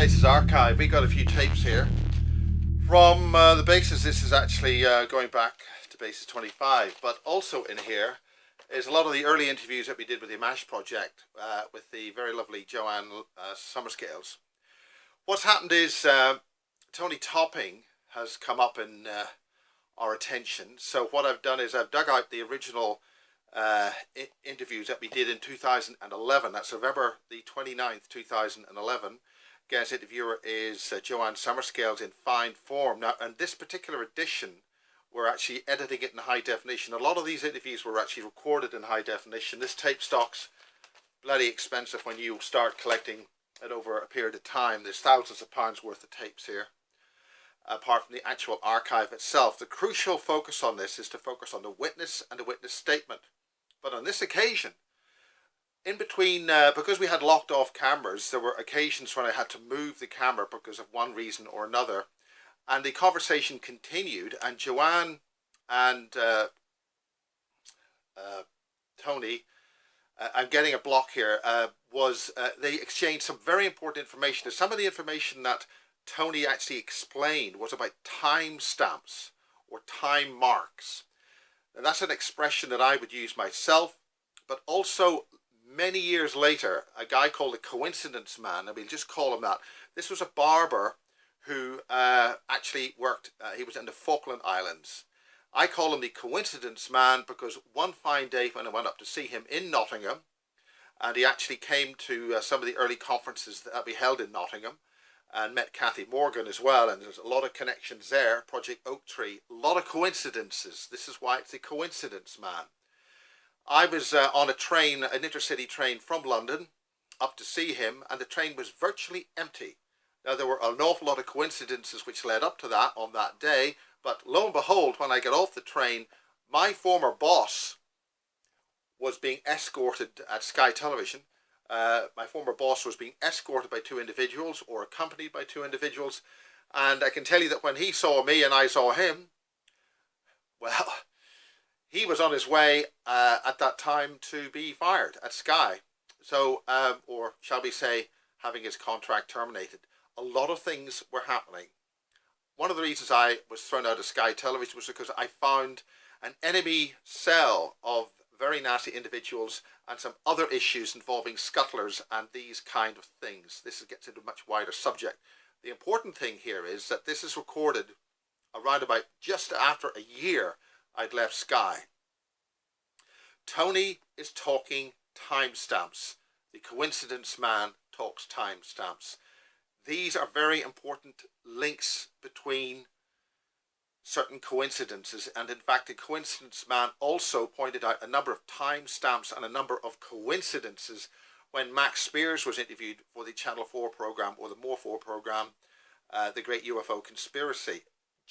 Bases archive. We got a few tapes here from the bases. This is actually going back to Bases 25, but also in here is a lot of the early interviews that we did with the Ammach project with the very lovely Joanne Summerscales. What's happened is Tony Topping has come up in our attention. So what I've done is I've dug out the original interviews that we did in 2011. That's November the 29th, 2011. Guest interviewer is Joanne Summerscales in fine form. Now, in this particular edition, we're actually editing it in high definition. A lot of these interviews were actually recorded in high definition. This tape stock's bloody expensive when you start collecting it over a period of time. There's thousands of pounds worth of tapes here, apart from the actual archive itself. The crucial focus on this is to focus on the witness and the witness statement. But on this occasion, in between, because we had locked off cameras, there were occasions when I had to move the camera because of one reason or another. And the conversation continued, and Joanne and Tony, I'm getting a block here, they exchanged some very important information. Some of the information that Tony actually explained was about time stamps or time marks. And that's an expression that I would use myself, but also many years later, a guy called the Coincidence Man, and we'll just call him that. This was a barber who actually worked, he was in the Falkland Islands. I call him the Coincidence Man because one fine day when I went up to see him in Nottingham, and he actually came to some of the early conferences that we held in Nottingham, and met Kathy Morgan as well, and there's a lot of connections there, Project Oak Tree, a lot of coincidences. This is why it's the Coincidence Man. I was on a train, an intercity train from London up to see him, and the train was virtually empty. Now, there were an awful lot of coincidences which led up to that on that day, but lo and behold, when I got off the train, my former boss was being escorted at Sky Television. My former boss was being escorted by two individuals, or accompanied by two individuals, and I can tell you that when he saw me and I saw him, well, he was on his way at that time to be fired at Sky. So, or shall we say, having his contract terminated. A lot of things were happening. One of the reasons I was thrown out of Sky Television was because I found an enemy cell of very nasty individuals and some other issues involving scuttlers and these kind of things. This gets into a much wider subject. The important thing here is that this is recorded around about just after a year I'd left Sky. Tony is talking timestamps. The Coincidence Man talks timestamps. These are very important links between certain coincidences, and in fact the Coincidence Man also pointed out a number of timestamps and a number of coincidences when Max Spears was interviewed for the Channel 4 program, or the More 4 program, the Great UFO Conspiracy.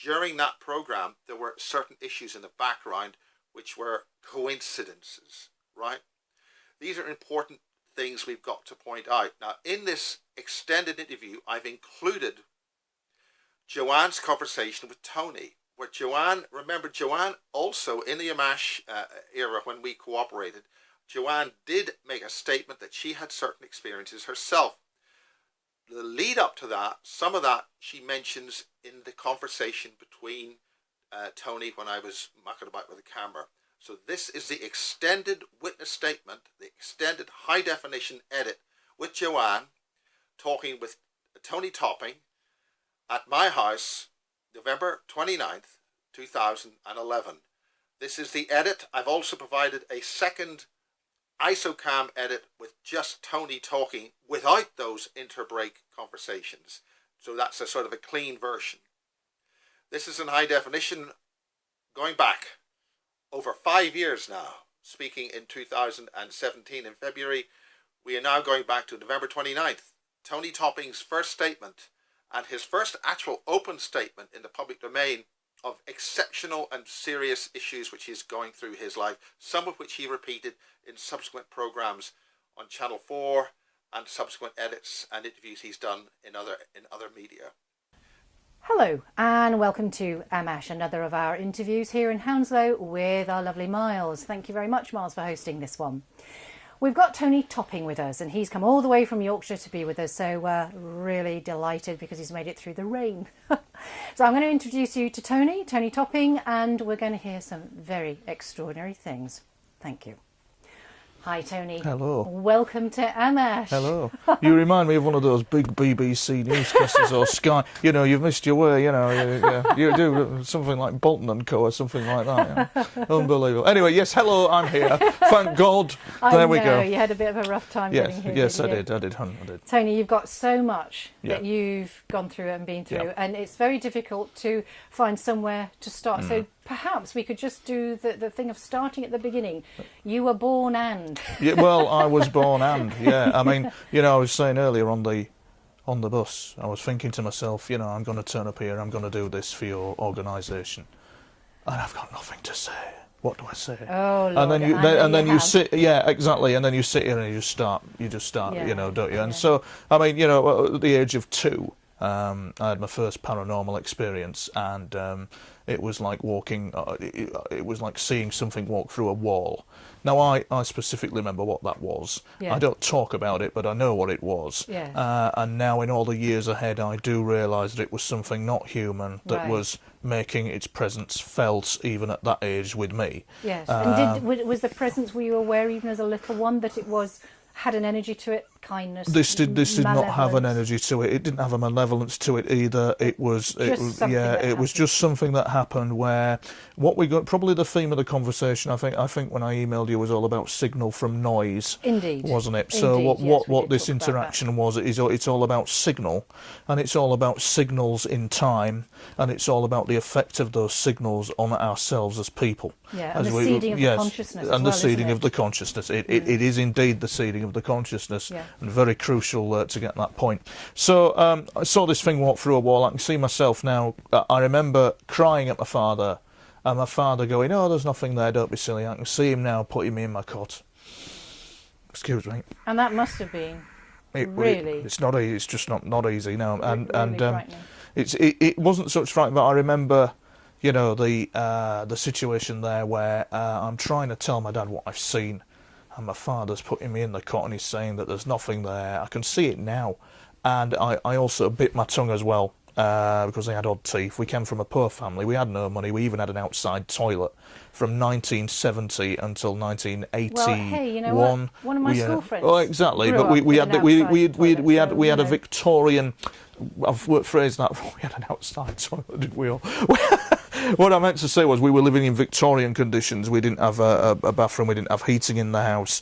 During that program there were certain issues in the background which were coincidences, right? These are important things we've got to point out. Now, in this extended interview, I've included Joanne's conversation with Tony, where Joanne, remember, Joanne also, in the Ammach era when we cooperated, Joanne did make a statement that she had certain experiences herself. The lead up to that, some of that she mentions in the conversation between Tony when I was mucking about with the camera. So this is the extended witness statement, the extended high definition edit with Joanne talking with Tony Topping at my house, November 29th, 2011. This is the edit. I've also provided a second ISOCAM edit with just Tony talking without those interbreak conversations. So that's a sort of a clean version. This is in high definition going back over 5 years now, speaking in 2017 in February. We are now going back to November 29th. Tony Topping's first statement and his first actual open statement in the public domain of exceptional and serious issues which he's going through his life, some of which he repeated in subsequent programs on Channel 4 and subsequent edits and interviews he's done in other media. Hello and welcome to Ammach, another of our interviews here in Hounslow with our lovely Miles. Thank you very much, Miles, for hosting this one. We've got Tony Topping with us, and he's come all the way from Yorkshire to be with us, so we're really delighted because he's made it through the rain. So I'm going to introduce you to Tony Topping, and we're going to hear some very extraordinary things. Thank you. Hi, Tony. Hello. Welcome to Ammach. Hello. You remind me of one of those big BBC newscasters or Sky. You know, you've missed your way, you know. You do something like Bolton and Co. or something like that. You know. Unbelievable. Anyway, yes, hello, I'm here. Thank God. There we go. You had a bit of a rough time getting here. Yes, I did. Tony, you've got so much Yeah. that you've gone through and been through, Yeah. and it's very difficult to find somewhere to start. So perhaps we could just do the thing of starting at the beginning. You were born and... Yeah, well, I was born and, yeah. I mean, you know, I was saying earlier on the bus, I was thinking to myself, you know, I'm going to turn up here, I'm going to do this for your organisation. And I've got nothing to say. What do I say? Oh, Lord, and then you sit, yeah, exactly, and then you sit here and you just start, Yeah. you know, don't you? And Yeah. so, I mean, you know, at the age of 2, I had my first paranormal experience, and it was like walking, it was like seeing something walk through a wall. Now, I specifically remember what that was. Yeah. I don't talk about it, but I know what it was. Yes. And now, in all the years ahead, I do realise that it was something not human that Right. was making its presence felt even at that age with me. Yes. And was the presence, were you aware even as a little one that it had an energy to it, kindness? This did not have an malevolence? energy to it. It didn't have a malevolence to it either. It was something that it was happened. just something that happened where what we got, probably the theme of the conversation, I think when I emailed you, was all about signal from noise. Indeed. Wasn't it? So Indeed, yes, we what did this talk about that. interaction was, it's all about signal, and it's all about signals in time, and it's all about the effect of those signals on ourselves as people. Yeah, and the seeding of the consciousness as and the well, seeding isn't of it? the consciousness. It is indeed the seeding of the consciousness, Yeah. and very crucial to get that point. So I saw this thing walk through a wall. I can see myself now. I remember crying at my father, and my father going, "Oh, there's nothing there, don't be silly." I can see him now putting me in my cot. Excuse me. And that must have been really... It's not easy. It's just not easy now. And really frightening. it wasn't such frightening, but I remember, you know, the situation there where I'm trying to tell my dad what I've seen, and my father's putting me in the cot and he's saying that there's nothing there. I can see it now, and I also bit my tongue as well because I had odd teeth. We came from a poor family. We had no money. We even had an outside toilet from 1970 until 1981. Well, hey, you know what? One of my school friends. Oh, exactly. grew But up we with had an we outside toilet, had so, a Victorian. I've phrased that. We had an outside toilet, didn't we all? What I meant to say was we were living in Victorian conditions. We didn't have a bathroom. We didn't have heating in the house.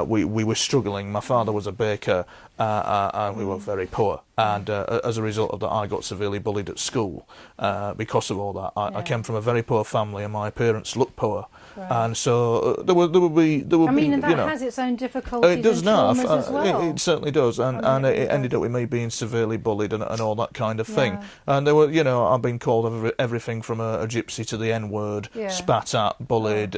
We were struggling. My father was a baker, and we were very poor. And as a result of that, I got severely bullied at school because of all that. I came from a very poor family, and my parents looked poor. Right. And so there would be. I mean, and that you know, has its own difficulties it does and now. traumas as well. It certainly does, and I mean, it it ended does. up with me being severely bullied and all that kind of thing. Yeah. And there were, you know, I've been called everything from a gypsy to the N-word, Yeah. spat at, bullied.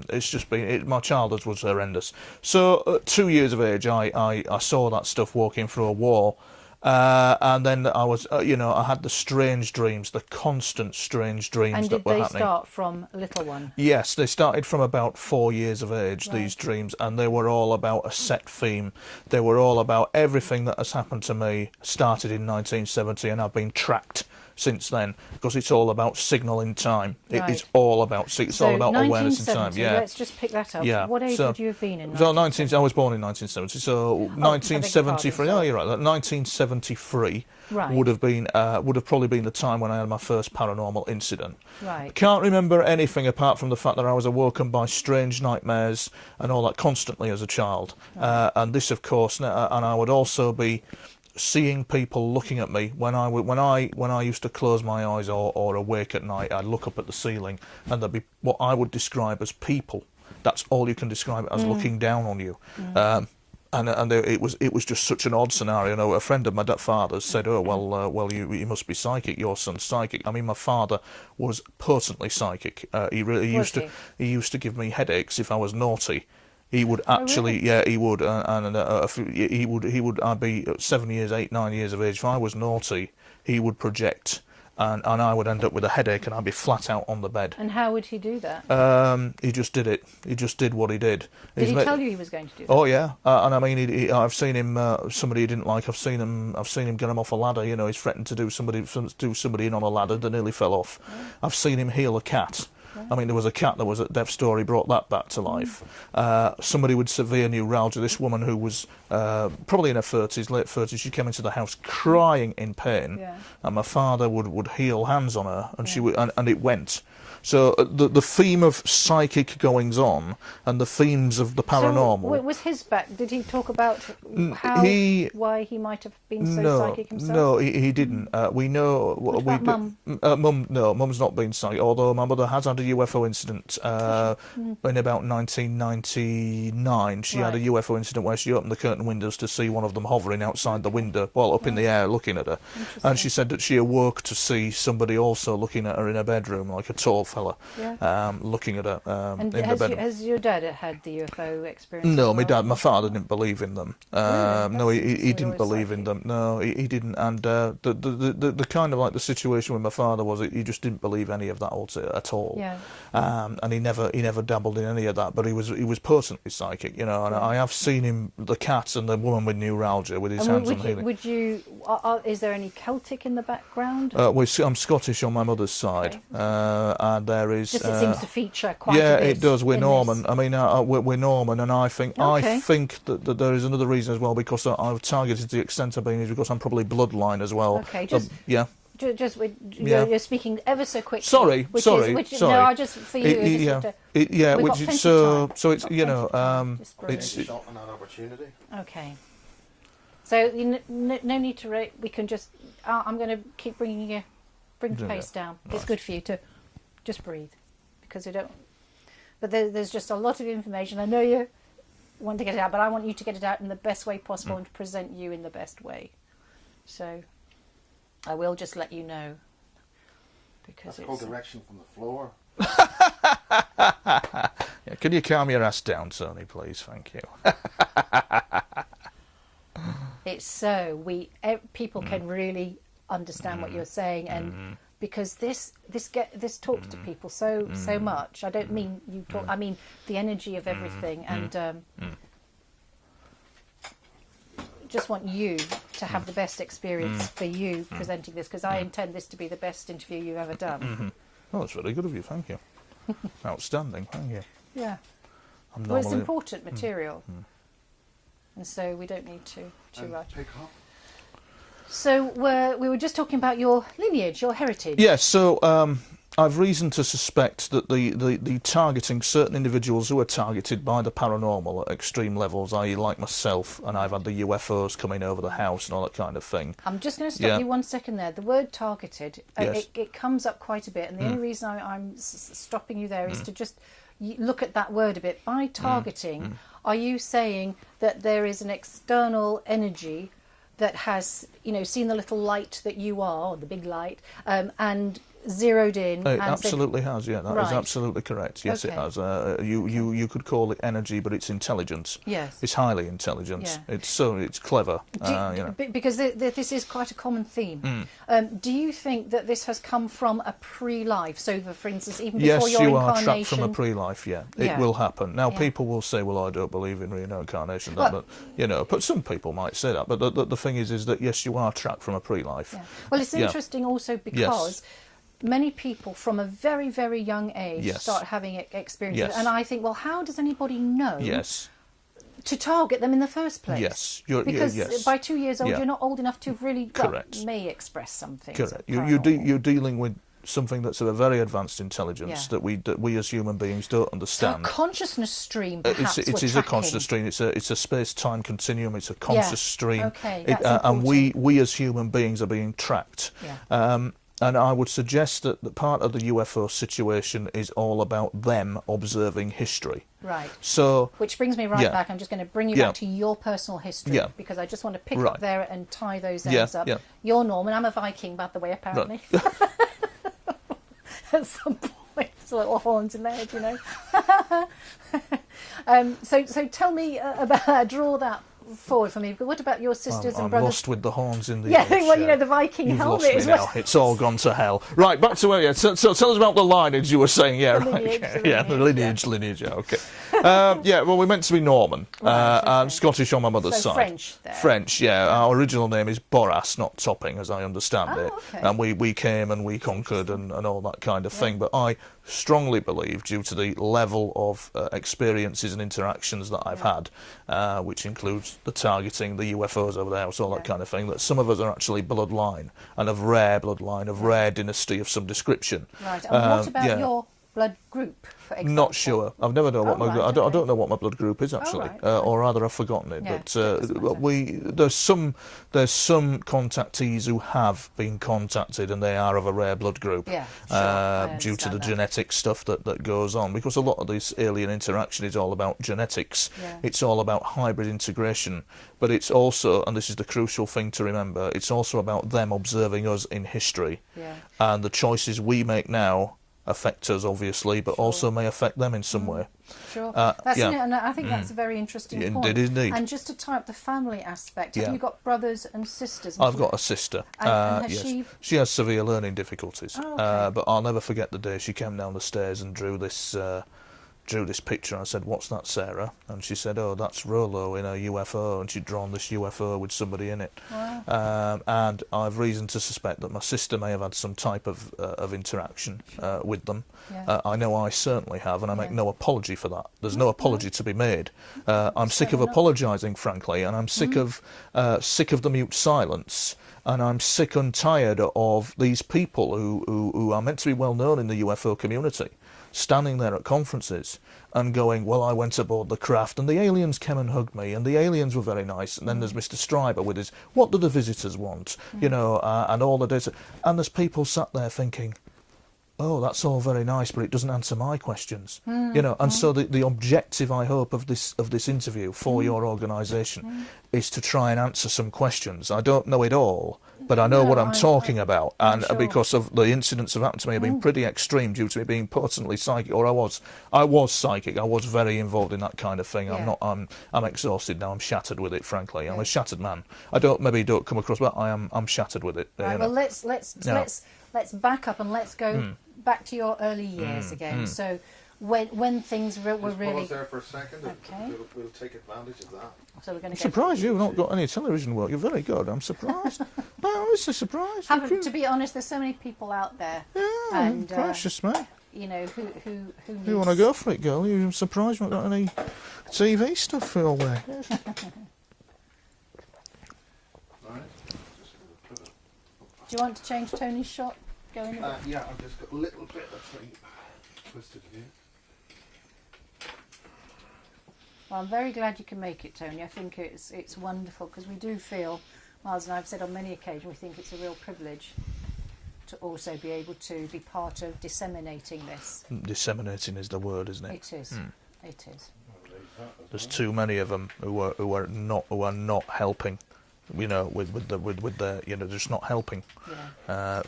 It's just been my childhood was horrendous. So at 2 years of age, I saw that stuff walking through a wall. And then I was, you know, I had the strange dreams, the constant strange dreams And that did were they happening. start from a little one? Yes, they started from about 4 years of age, these dreams, and they were all about a set theme. They were all about everything that has happened to me, started in 1970, and I've been tracked since then, because it's all about signal in time. Right. It's all about all about awareness in time. 1970, Yeah. let's just pick that up. Yeah. What age So- would you have been in? So I was born in 1970, so 1973. pardon, Oh, you're right. 1973 Right. would have probably been the time when I had my first paranormal incident. Right. Can't remember anything apart from the fact that I was awoken by strange nightmares and all that constantly as a child. And this, of course, and I would also be seeing people looking at me when I used to close my eyes or awake at night. I'd look up at the ceiling, and there'd be what I would describe as people. That's all you can describe it as, looking down on you. And it was just such an odd scenario. You know, a friend of my father's said, "Oh well, you must be psychic. Your son's psychic." I mean, my father was potently psychic. He used to give me headaches if I was naughty. He would actually, really? yeah, he would, he would. I'd be 7 years, 8, 9 years of age. If I was naughty, he would project and I would end up with a headache, and I'd be flat out on the bed. And how would he do that? He just did it. He just did what he did. Did he tell you he was going to do that? Oh yeah, and I mean, I've seen him. Somebody he didn't like. I've seen him get him off a ladder. You know, he's threatened to do somebody in on a ladder that nearly fell off. Yeah. I've seen him heal a cat. Yeah. I mean, there was a cat that was at death's door. He brought that back to life. Somebody with severe neuralgia. This woman who was probably in her 30s, late 30s, she came into the house crying in pain, and my father would heal hands on her, and she would, and it went. So the theme of psychic goings on and the themes of the paranormal. So was his back? Did he talk about why he might have been so psychic himself? No, he didn't. We know. What about Mum? Mum, no, Mum's not been psychic. Although my mother has had a UFO incident in about 1999. She had a UFO incident where she opened the curtain windows to see one of them hovering outside the window, well, up in the air, looking at her. And she said that she awoke to see somebody also looking at her in her bedroom, like a tall fella, looking at her in the bedroom. Has your dad had the UFO experience? No, my father didn't believe in them. Really? No, he didn't believe in them. No, he didn't. And the kind of like the situation with my father was he just didn't believe any of that at all. Yeah. And he never dabbled in any of that. But he was potently psychic, you know. And I have seen him, the cat and the woman with neuralgia, with his hands on healing. Would you? Is there any Celtic in the background? I'm Scottish on my mother's side, and there is. Just it seems to feature quite a bit. Yeah, it does. We're Norman. I mean, we're Norman, and I think that there is another reason as well, because I've targeted the extent of being is because I'm probably bloodline as well. Okay, you're speaking ever so quickly. Sorry. No, I just for you. So it's you know it's shot on that opportunity. Okay. So no need to. We can just. I'm going to keep bringing the pace down. Right. It's good for you to just breathe, because we don't. But there's just a lot of information. I know you want to get it out, but I want you to get it out in the best way possible and to present you in the best way. So I will just let you know, because that's called direction from the floor. Yeah, can you calm your ass down, Tony, please? Thank you. It's so people can really understand what you're saying, and because this talks to people so much. I don't mean you talk. I mean the energy of everything, and just want you to have the best experience for you presenting this, because I intend this to be the best interview you've ever done. Oh, that's really good of you. Thank you. Outstanding. Thank you. Yeah. Well, it's important material, and so we don't need to rush. So we were just talking about your lineage, your heritage. Yes. So I've reason to suspect that the targeting certain individuals who are targeted by the paranormal at extreme levels, i.e. like myself, and I've had the UFOs coming over the house and all that kind of thing. I'm just going to stop you 1 second there. The word targeted, it comes up quite a bit, and the only reason I'm stopping you there is to just look at that word a bit. By targeting, are you saying that there is an external energy that has, seen the little light that you are, or the big light, and zeroed in? It absolutely has, yeah. That is absolutely correct. Yes, it has. You could call it energy, but it's intelligence. Yes. It's highly intelligent. Yeah. It's clever. Because this is quite a common theme. Do you think that this has come from a pre-life? So, for instance, even before your incarnation... Yes, you are trapped from a pre-life, It will happen. Now, people will say, well, I don't believe in reincarnation. But some people might say that. But the thing is that, yes, you are trapped from a pre-life. Yeah. Well, it's interesting also because... Many people from a very, very young age start having experiences. And I think, well, how does anybody know to target them in the first place? Yes. Because by 2 years old, you're not old enough to have really... Correct. May express something. Correct. You're dealing with something that's of a very advanced intelligence that we as human beings don't understand. So a consciousness stream, perhaps, it is a conscious stream. It's a space-time continuum. It's a conscious stream. Okay, that's important. And we as human beings are being tracked. Yeah. And I would suggest that part of the UFO situation is all about them observing history. Right. So, which brings me back. I'm just going to bring you back to your personal history, because I just want to pick up there and tie those ends up. Yeah. You're Norman. I'm a Viking, by the way, apparently. Right. At some point, it's little horns in there, So tell me about draw that forward for me. What about your sisters and I'm brothers? lost with the horns in the Yeah, ears, well, you know, the Viking You've helmet lost me is now. what... It's all gone to hell. Right, back to where. Yeah, so tell us about the lineage you were saying. Yeah, The right. lineage, Yeah, the the lineage, lineage. Yeah, okay. Yeah, well, we're meant to be Norman. Right, I'm okay. Scottish on my mother's So side. French there. French, yeah. Our original name is Boras, not Topping, as I understand Oh, it. okay. And we came and we conquered and all that kind of thing. But I strongly believe, due to the level of experiences and interactions that I've had, which includes the targeting, the UFOs over the house, all that kind of thing, that some of us are actually bloodline, and of rare bloodline, of rare dynasty of some description. Right, and what about your blood group, for example? Not sure. I've never known what my. right, I don't know what my blood group is actually, right, or rather I've forgotten it. Yeah, But doesn't matter. there's some contactees who have been contacted, and they are of a rare blood group. Yeah, sure, I due to the understand that. genetic stuff that goes on, because a lot of this alien interaction is all about genetics. Yeah. It's all about hybrid integration, but it's also, and this is the crucial thing to remember, it's also about them observing us in history, Yeah. and the choices we make now affect us, obviously, but also may affect them in some way. Sure. Yeah. And I think that's a very interesting Indeed, point. indeed. And just to tie up the family aspect, have Yeah. you got brothers and sisters? I've got a sister. And has Yes, she has severe learning difficulties. Oh, okay. But I'll never forget the day she came down the stairs and drew this picture. I said, "What's that, Sarah?" And she said, "Oh, that's Rolo in a UFO," and she'd drawn this UFO with somebody in it. Wow. And I've reason to suspect that my sister may have had some type of interaction with them. Yeah. I know I certainly have, and I make Yeah. no apology for that. There's no apology to be made. I'm sick of Certainly not. apologising, frankly, and I'm sick of the mute silence. And I'm sick and tired of these people who are meant to be well known in the UFO community, standing there at conferences and going, "Well, I went aboard the craft and the aliens came and hugged me and the aliens were very nice." And then there's Mr. Stryber with his, "What do the visitors want?" You know, and all the data. And there's people sat there thinking, "Oh, that's all very nice, but it doesn't answer my questions." You know, and so the objective, I hope, of this interview for your organisation is to try and answer some questions. I don't know it all, but I know what I'm talking about, and sure. because of the incidents that have happened to me have been pretty extreme due to me being potently psychic, or I was psychic. I was very involved in that kind of thing. Yeah. I'm exhausted now. I'm shattered with it, frankly. I'm a shattered man. I don't come across, but I'm shattered with it. Right, you well, know. let's back up and let's go back to your early years again. So when things were really... Pause there for a second. Okay. We'll take advantage of that. So we're going I'm to go... surprised you've not got any television work. You're very good. I'm surprised. No, it's a surprise. To be honest, there's so many people out there, Yeah, and precious, mate. you know, who needs... You want to go for it, girl? You're surprised you've not got any TV stuff for all there. Right. Do you want to change Tony's shot? Go in a bit? Yeah, I've just got a little bit of thing twisted here. Well, I'm very glad you can make it, Tony. I think it's wonderful, because we do feel, Miles and I have said on many occasions, we think it's a real privilege to also be able to be part of disseminating this. Disseminating is the word, isn't it? It is. It is. There's too many of them who are not helping. You know, with their, you know, just not helping. Yeah.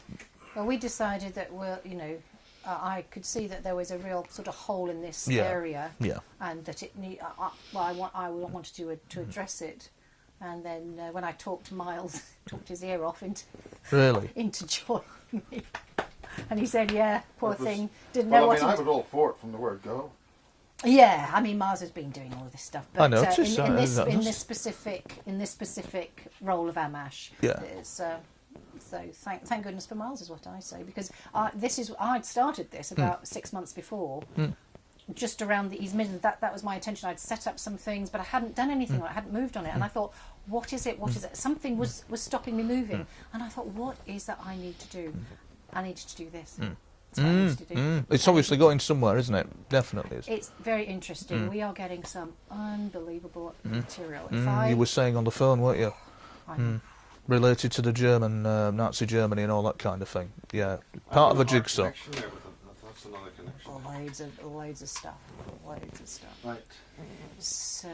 Well, we decided that I could see that there was a real sort of hole in this area, and that it need. I wanted to address it, and then when I talked to Miles, talked his ear off into joining me, and he said, "Yeah, poor thing, didn't know what." I was all for it from the word go. Yeah, I mean, Miles has been doing all of this stuff, but I noticed in this specific role of Ammach, so thank goodness for Miles is what I say, because I'd started this about 6 months before, just around the East Midlands. That was my intention. I'd set up some things, but I hadn't done anything on it. I hadn't moved on it, and I thought, what is it? What is it? Something was stopping me moving, and I thought, what is that I need to do? I needed to do this. That's what I needed to do. It's obviously going somewhere, isn't it? Definitely is. It's very interesting. We are getting some unbelievable material. You were saying on the phone, weren't you? I know. Related to the German, Nazi Germany and all that kind of thing. Yeah, part of a jigsaw. That's another connection. Loads of stuff. Loads of stuff. Right. So,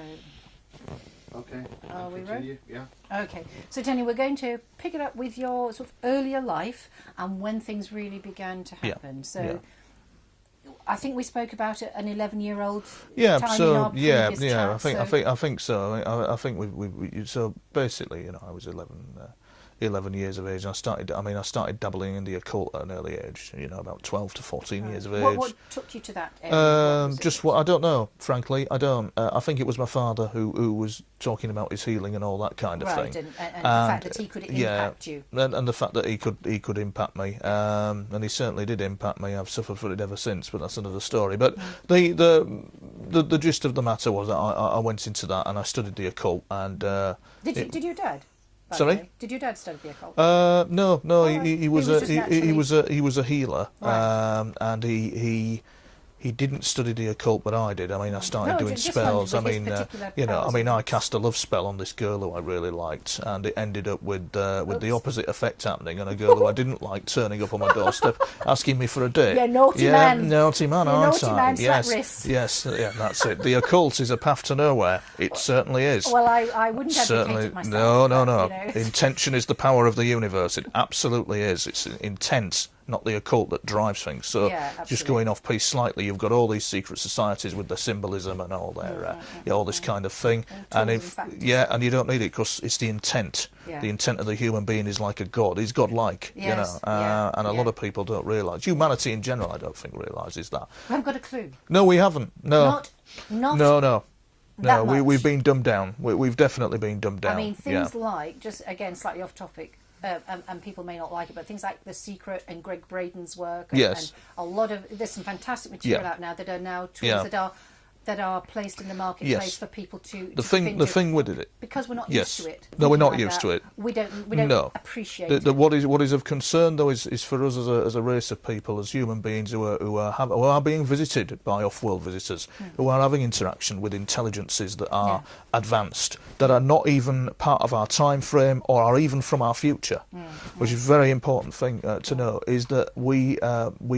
Okay. are we ready? Yeah. Okay. So, Tony, we're going to pick it up with your sort of earlier life and when things really began to happen. So, I think we spoke about an 11-year-old. Yeah, time in so our yeah, previous yeah. chat, I think so. I think we so basically, you know, I was 11 years of age. And I started dabbling in the occult at an early age. You know, about 12 to 14 years of age. What took you to that area? Just what I don't know. Frankly, I don't. I think it was my father who was talking about his healing and all that kind of thing. And the fact that he could impact you. And the fact that he could impact me, and he certainly did impact me. I've suffered for it ever since, but that's another story. But the gist of the matter was that I went into that and I studied the occult. And did your dad? Sorry? Did your dad study the occult? No. Right. He was a healer, Right. and he didn't study the occult, but I did. I mean, I started doing just spells. wondered I with mean, his particular you know, I powers mean, and I things. cast a love spell on this girl who I really liked, and it ended up with the opposite effect happening, and a girl who I didn't like turning up on my doorstep asking me for a date. Yeah, naughty man. Naughty man, You aren't naughty I? man, slap Yes, wrists. yes, yeah, that's it. The occult is a path to nowhere. It certainly is. Well, I wouldn't advocate Certainly, it myself. no. but, you know. Intention is the power of the universe. It absolutely is. It's intent, not the occult, that drives things. So, Yeah, just absolutely. going off piece slightly, you've got all these secret societies with their symbolism and all their, all this kind of thing. And tools if and factors. and you don't need it because it's the intent. Yeah. The intent of the human being is like a god. He's godlike, you Yes, know. yeah, And a yeah. lot of people don't realise. Humanity in general, I don't think realises that. I haven't got a clue. No, we haven't. No, Not no. that No, we've much. been dumbed down. We've definitely been dumbed down. I mean, things yeah. like, just again, slightly off topic, and people may not like it, but things like The Secret and Greg Braden's work, and, Yes. and a lot of, there's some fantastic material Yeah. out now that are now tools Yeah. that are placed in the marketplace Yes. for people to The thing with it, because we're not yes. used to it. No, we're thinking not like used that, to it. We don't No. appreciate The, it. what is of concern though is for us as a race of people, as human beings who are being visited by off-world visitors, who are having interaction with intelligences that are advanced, that are not even part of our time frame or are even from our future, which is a very important thing to know, is that we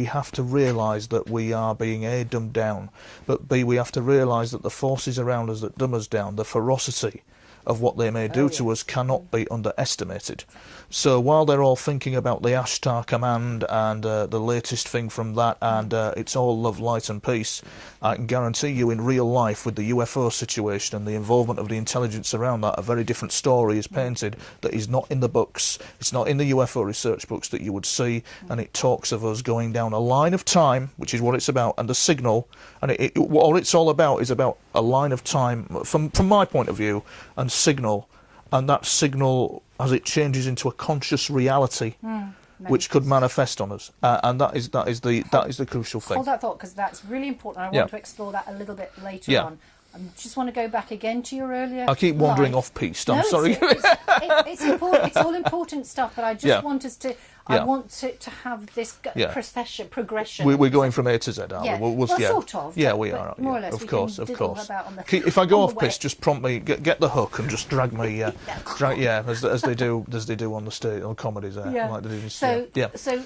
have to realise that we are being A, dumbed down, but B, we have to realise that the forces around us that dumb us down, the ferocity of what they may do to us, cannot be underestimated. So while they're all thinking about the Ashtar command and the latest thing from that, and it's all love, light and peace, I can guarantee you in real life with the UFO situation and the involvement of the intelligence around that, a very different story is painted that is not in the books. It's not in the UFO research books that you would see, and it talks of us going down a line of time, which is what it's about, and a signal, and what it's all about is about a line of time, from my point of view, and signal, and that signal, as it changes into a conscious reality, which could manifest on us, and that is the crucial thing. Hold that thought, because that's really important. I want to explore that a little bit later on. I just want to go back again to your earlier. I keep wandering life. off piste. No, I'm sorry. It's important. It's all important stuff, but I just want us to. I Yeah. want to have this progression. We're going from A to Z, aren't Yeah. we? Well, sort of, Yeah, but- we but are. more or yeah. less Of we course, can of diddle course. about on the- If I go on off the way. piste, just prompt me. Get the hook and just drag me. As they do on the stage on comedies. Like they do in So, yeah. so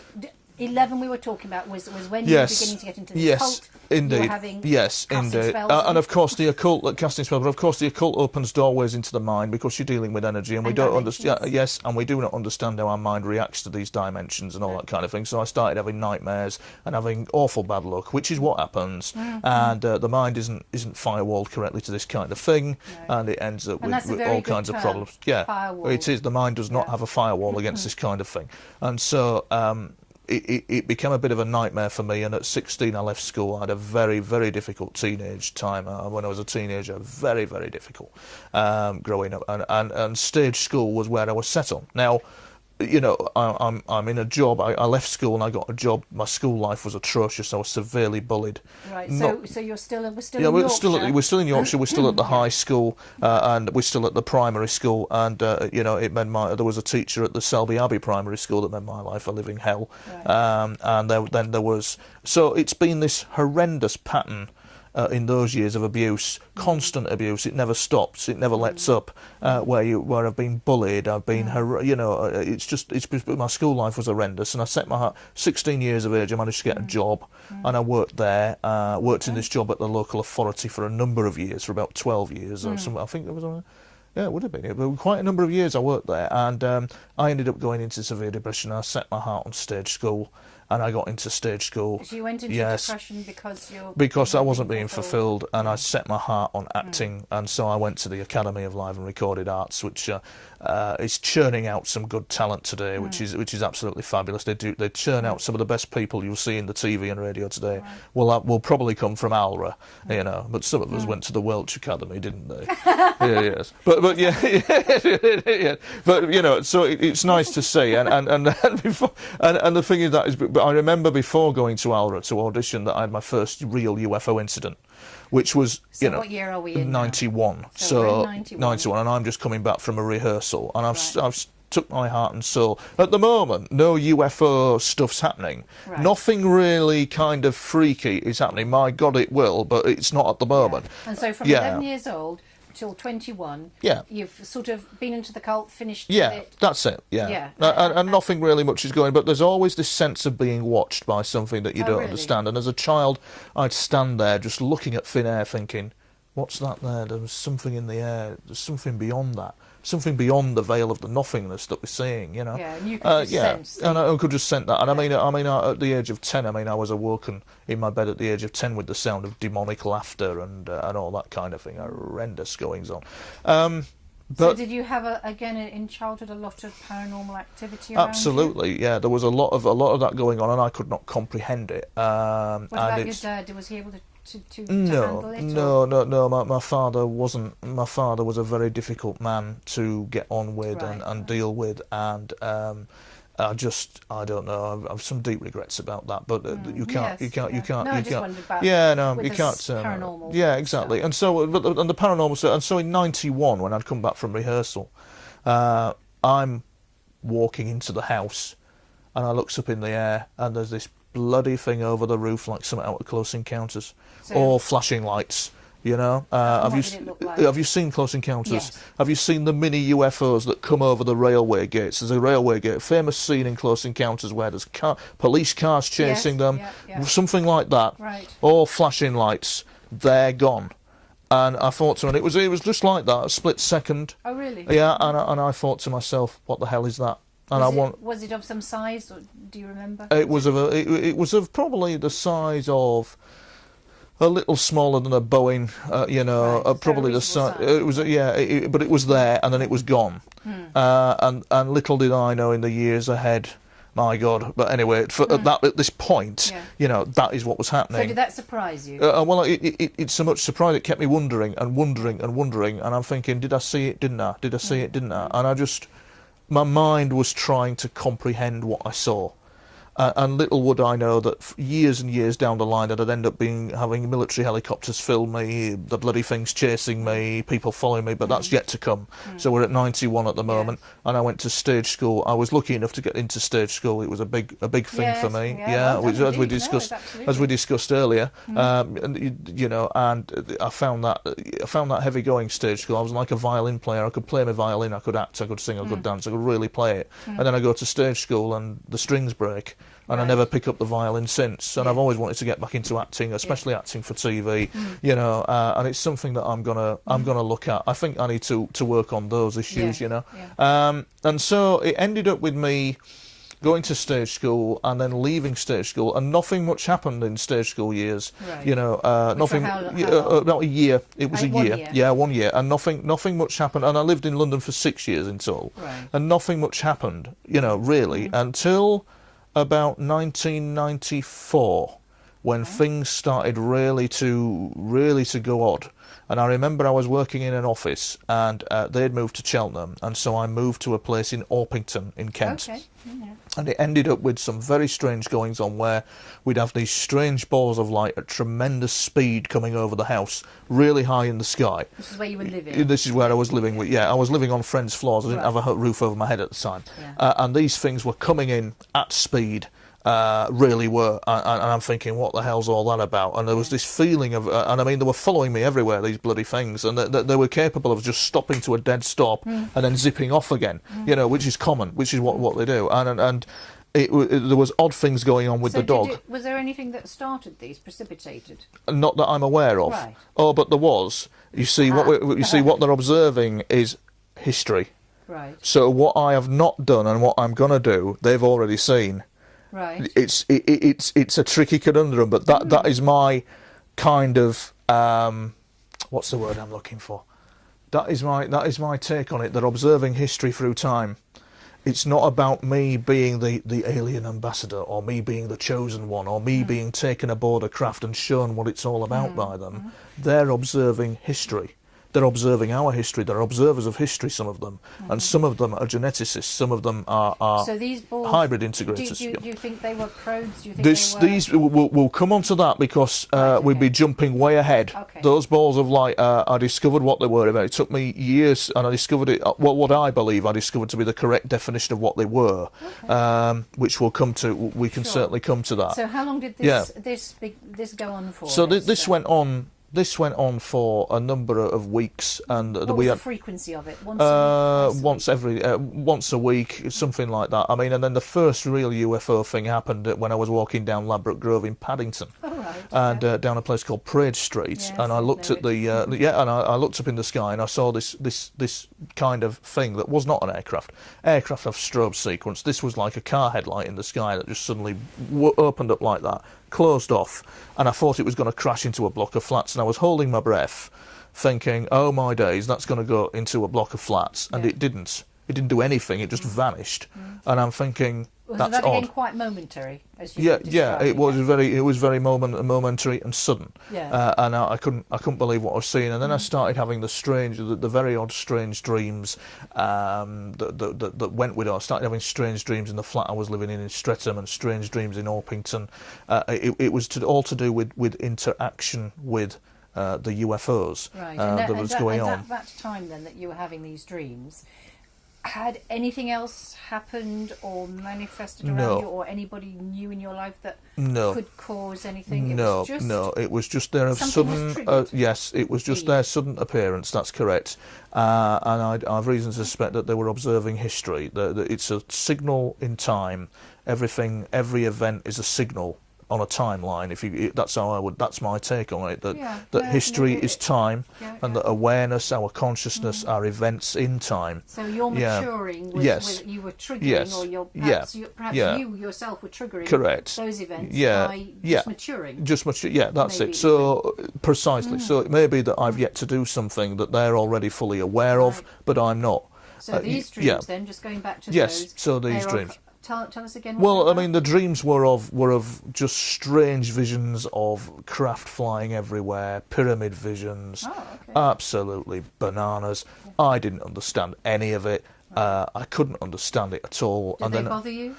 11 we were talking about was when you Yes. were beginning to get into the Yes, occult. indeed. You were having Yes, casting indeed. spells And of course, the occult casting spells. But of course, the occult opens doorways into the mind because you're dealing with energy, and we And don't dimensions. understand. Yes, and we do not understand how our mind reacts to these dimensions and all that kind of thing. So I started having nightmares and having awful bad luck, which is what happens. And the mind isn't firewalled correctly to this kind of thing, and it ends up And that's a with very all good kinds of term, problems. Yeah, firewall. it is. The mind does not have a firewall against this kind of thing, and so. It became a bit of a nightmare for me, and at 16 I left school. I had a very, very difficult teenage time. When I was a teenager, very, very difficult growing up, and stage school was where I was set on. Now, you know, I'm in a job. I left school and I got a job. My school life was atrocious. I was severely bullied. Right. Not- So we're still in yeah, we're Yorkshire. still in Yorkshire. We're still at the high school, and we're still at the primary school. And you know, it meant there was a teacher at the Selby Abbey Primary School that made my life a living hell. Right. And then there was, so it's been this horrendous pattern. In those years of abuse, constant abuse, it never stops, it never lets up. Where I've been bullied, I've been, my school life was horrendous, and I set my heart. 16 years of age, I managed to get a job, and I worked there. Worked in this job at the local authority for a number of years, for about 12 years or something. I think there was. Yeah, it would have been. But quite a number of years I worked there, and I ended up going into severe depression. I set my heart on stage school, and I got into stage school. So you went into depression because I wasn't being fulfilled, and I set my heart on acting, and so I went to the Academy of Live and Recorded Arts, which is churning out some good talent today, which is absolutely fabulous. They churn out some of the best people you'll see in the TV and radio today. Will probably come from ALRA, you know, but some of us went to the Welsh Academy, didn't they? Yes, but yeah, yeah, but you know, so it's nice to see, and the thing is but I remember before going to ALRA to audition that I had my first real UFO incident, which was, so what year are we in 91. Now? So 91, and I'm just coming back from a rehearsal, and I've took my heart and soul. At the moment, no UFO stuff's happening. Right. Nothing really kind of freaky is happening. My God, it will, but it's not at the moment. Yeah. And so from 11 years old till 21, you've sort of been into the cult, finished with it. That's it, and nothing really much is going, but there's always this sense of being watched by something that you don't understand. And as a child, I'd stand there just looking at thin air thinking, what's that there? There's something in the air. There's something beyond that. Something beyond the veil of the nothingness that we're seeing, you know. Yeah, and you could just sense. And I could just sense that. And I mean, at the age of 10, I was awoken in my bed at the age of 10 with the sound of demonic laughter and all that kind of thing. Horrendous goings on. So did you have again in childhood a lot of paranormal activity around Absolutely, you? yeah. There was a lot of that going on, and I could not comprehend it. What about your dad? Was he able to handle it? No. My father wasn't. My father was a very difficult man to get on with and deal with, and I don't know. I've some deep regrets about that, but you can't. No, I just wondered about you can't. Paranormal. Yeah, exactly. Stuff. And so, and the paranormal stuff. And so, in '91, when I'd come back from rehearsal, I'm walking into the house, and I looks up in the air, and there's this bloody thing over the roof, like something out of Close Encounters, all flashing lights. You know, have you seen Close Encounters? Yes. Have you seen the mini UFOs that come over the railway gates? There's a railway gate, famous scene in Close Encounters where there's police cars chasing them, something like that. Right. All flashing lights, they're gone. And I thought to, and it was just like that, a split second. Oh really? Yeah, and I thought to myself, what the hell is that? And was it of some size, or do you remember? It was of probably the size of a little smaller than a Boeing, probably the size. It was, but it was there, and then it was gone. And little did I know in the years ahead, my God. But anyway, at this point, that is what was happening. So did that surprise you? Well, it's so much surprise, it kept me wondering, and I'm thinking, did I see it, didn't I? Did I see it, didn't I? And my mind was trying to comprehend what I saw. And little would I know that years and years down the line that I'd end up having military helicopters film me, the bloody things chasing me, people following me, but that's yet to come. So we're at 91 at the moment, and I went to stage school. I was lucky enough to get into stage school. It was a big thing for me. As we discussed earlier, and I found that heavy going stage school. I was like a violin player. I could play my violin, I could act, I could sing, I could dance, I could really play it. And then I go to stage school and the strings break. And I never pick up the violin since. And I've always wanted to get back into acting, especially acting for TV. And it's something that I'm gonna look at. I think I need to work on those issues. And so it ended up with me going to stage school and then leaving stage school, and nothing much happened in stage school years. Nothing. About a year. It was a year. Yeah, 1 year, and nothing much happened. And I lived in London for 6 years in total, and nothing much happened. Really until about 1994, when things started really to go odd. And I remember I was working in an office, and they'd moved to Cheltenham, and so I moved to a place in Orpington in Kent. Okay. And it ended up with some very strange goings on, where we'd have these strange balls of light at tremendous speed coming over the house, really high in the sky. This is where you were living? This is where I was living. I was living on friends' floors. I didn't have a roof over my head at the time. And these things were coming in at speed. Really were, and I'm thinking, what the hell's all that about? And there was this feeling of, and I mean, they were following me everywhere, these bloody things, and they were capable of just stopping to a dead stop and then zipping off again, which is common, which is what they do, and there was odd things going on with the dog. Was there anything that started these, precipitated? Not that I'm aware of. Right. Oh, but there was. You see, what they're observing is history. Right. So what I have not done and what I'm going to do, they've already seen. Right. It's a tricky conundrum, but that is my kind of what's the word I'm looking for? That is my take on it. That observing history through time. It's not about me being the alien ambassador, or me being the chosen one, or me being taken aboard a craft and shown what it's all about by them. They're observing history. They're observing our history. They're observers of history, some of them. And some of them are geneticists. Some of them are so these balls, hybrid integrators. Do you think they were probes? Do you think These we'll come on to that, because we'd be jumping way ahead. Okay. Those balls of light, I discovered what they were about. It took me years, and I discovered it. What I believe I discovered to be the correct definition of what they were, which we'll come to. We can certainly come to that. So how long did this go on for? So this went on. This went on for a number of weeks, and what was the frequency of it? Once a week, something like that. I mean, and then the first real UFO thing happened when I was walking down Ladbroke Grove in Paddington, and down a place called Parade Street, and I looked at I looked up in the sky, and I saw this kind of thing that was not an aircraft. Aircraft have strobe sequence. This was like a car headlight in the sky that just suddenly opened up like that, closed off, and I thought it was going to crash into a block of flats, and I was holding my breath thinking, oh my days, that's going to go into a block of flats, and it didn't do anything. It just vanished. And I'm thinking, that's that odd. Again quite momentary, as you it was very momentary and sudden. And I couldn't believe what I was seeing. And then I started having the very odd strange dreams that went with it. I started having strange dreams in the flat I was living in Streatham, and strange dreams in Orpington. It was all to do with interaction with the UFOs that was going on. At that time then that you were having these dreams, had anything else happened or manifested around you, or anybody new in your life that could cause anything? It was just their sudden it was just their sudden appearance. That's correct. And I've reason to suspect that they were observing history. It's a signal in time. Every event is a signal on a timeline. That's my take on it. That history is time, and that awareness, our consciousness, are events in time. So you're maturing. You were triggering, or perhaps you yourself were triggering those events by just maturing. That's maybe. It. So precisely. So it may be that I've yet to do something that they're already fully aware of, but I'm not. So these dreams, then, just going back to those. So these dreams. Tell us again. Well, I mean, the dreams were of just strange visions of craft flying everywhere, pyramid visions, absolutely bananas. I didn't understand any of it. I couldn't understand it at all. Did they bother you?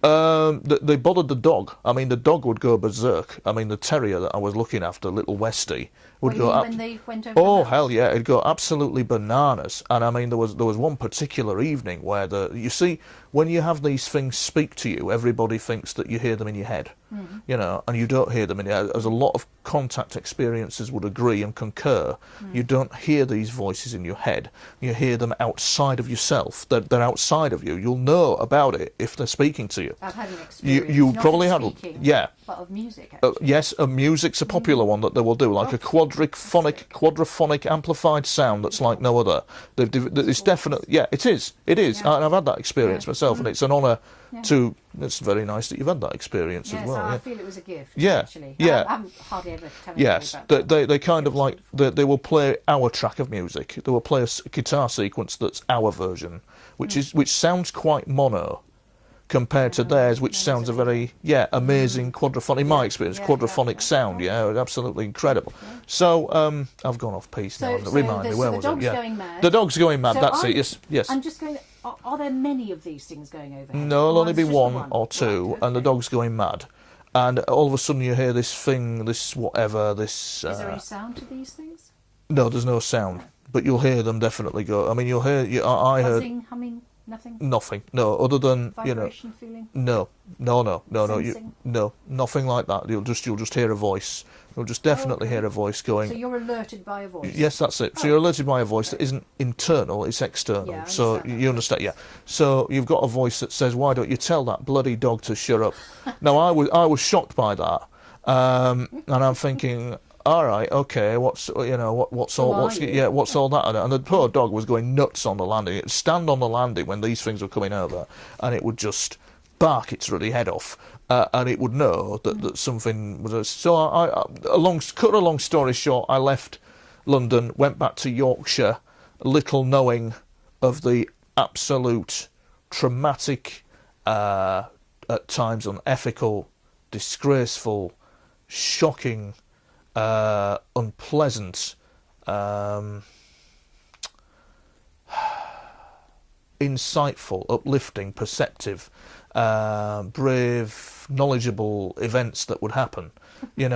They bothered the dog. I mean, the dog would go berserk. I mean, the terrier that I was looking after, little Westie, would go. When they went over oh hell yeah, it'd go absolutely bananas. And I mean, there was one particular evening where you see, when you have these things speak to you, everybody thinks that you hear them in your head, and you don't hear them in your head. As a lot of contact experiences would agree and concur, you don't hear these voices in your head. You hear them outside of yourself. They're outside of you. You'll know about it if they're speaking to you. I've had an experience. You probably had, but of music. Yes, music's a popular one that they will do, like a quadraphonic amplified sound that's like no other. It's definitely, it is. And I've had that experience myself, and it's an honour to. It's very nice that you've had that experience as well. I feel it was a gift. Actually, I'm hardly ever telling about that. They kind of like they will play our track of music. They will play a guitar sequence that's our version, which sounds quite mono, compared to theirs, which sounds a very amazing quadraphonic. In my experience, quadraphonic sound, absolutely incredible. So I've gone off piece now. Remind me, where was it? Going mad. The dog's going mad. That's it. Yes. I'm just going. Are there many of these things going over? No, there'll only be one or two, and the dog's going mad. And all of a sudden, you hear this thing, this whatever, this. Is there any sound to these things? No, there's no sound, but you'll hear them definitely go. I mean, you'll hear. I heard. Buzzing, humming. Nothing. Nothing. No, other than vibration, feeling. No, nothing like that. You'll just hear a voice. You'll just definitely hear a voice going. So you're alerted by a voice. Yes, that's it. So you're alerted by a voice that isn't internal; it's external. So you understand, So you've got a voice that says, "Why don't you tell that bloody dog to shut up?" Now I was shocked by that, and I'm thinking, all right, okay, what's all that? And the poor dog was going nuts on the landing. It'd stand on the landing when these things were coming over, and it would just bark its ruddy head off, and it would know that something was. So cut a long story short, I left London, went back to Yorkshire, little knowing of the absolute traumatic, at times unethical, disgraceful, shocking, unpleasant, insightful, uplifting, perceptive, brave, knowledgeable events that would happen. It's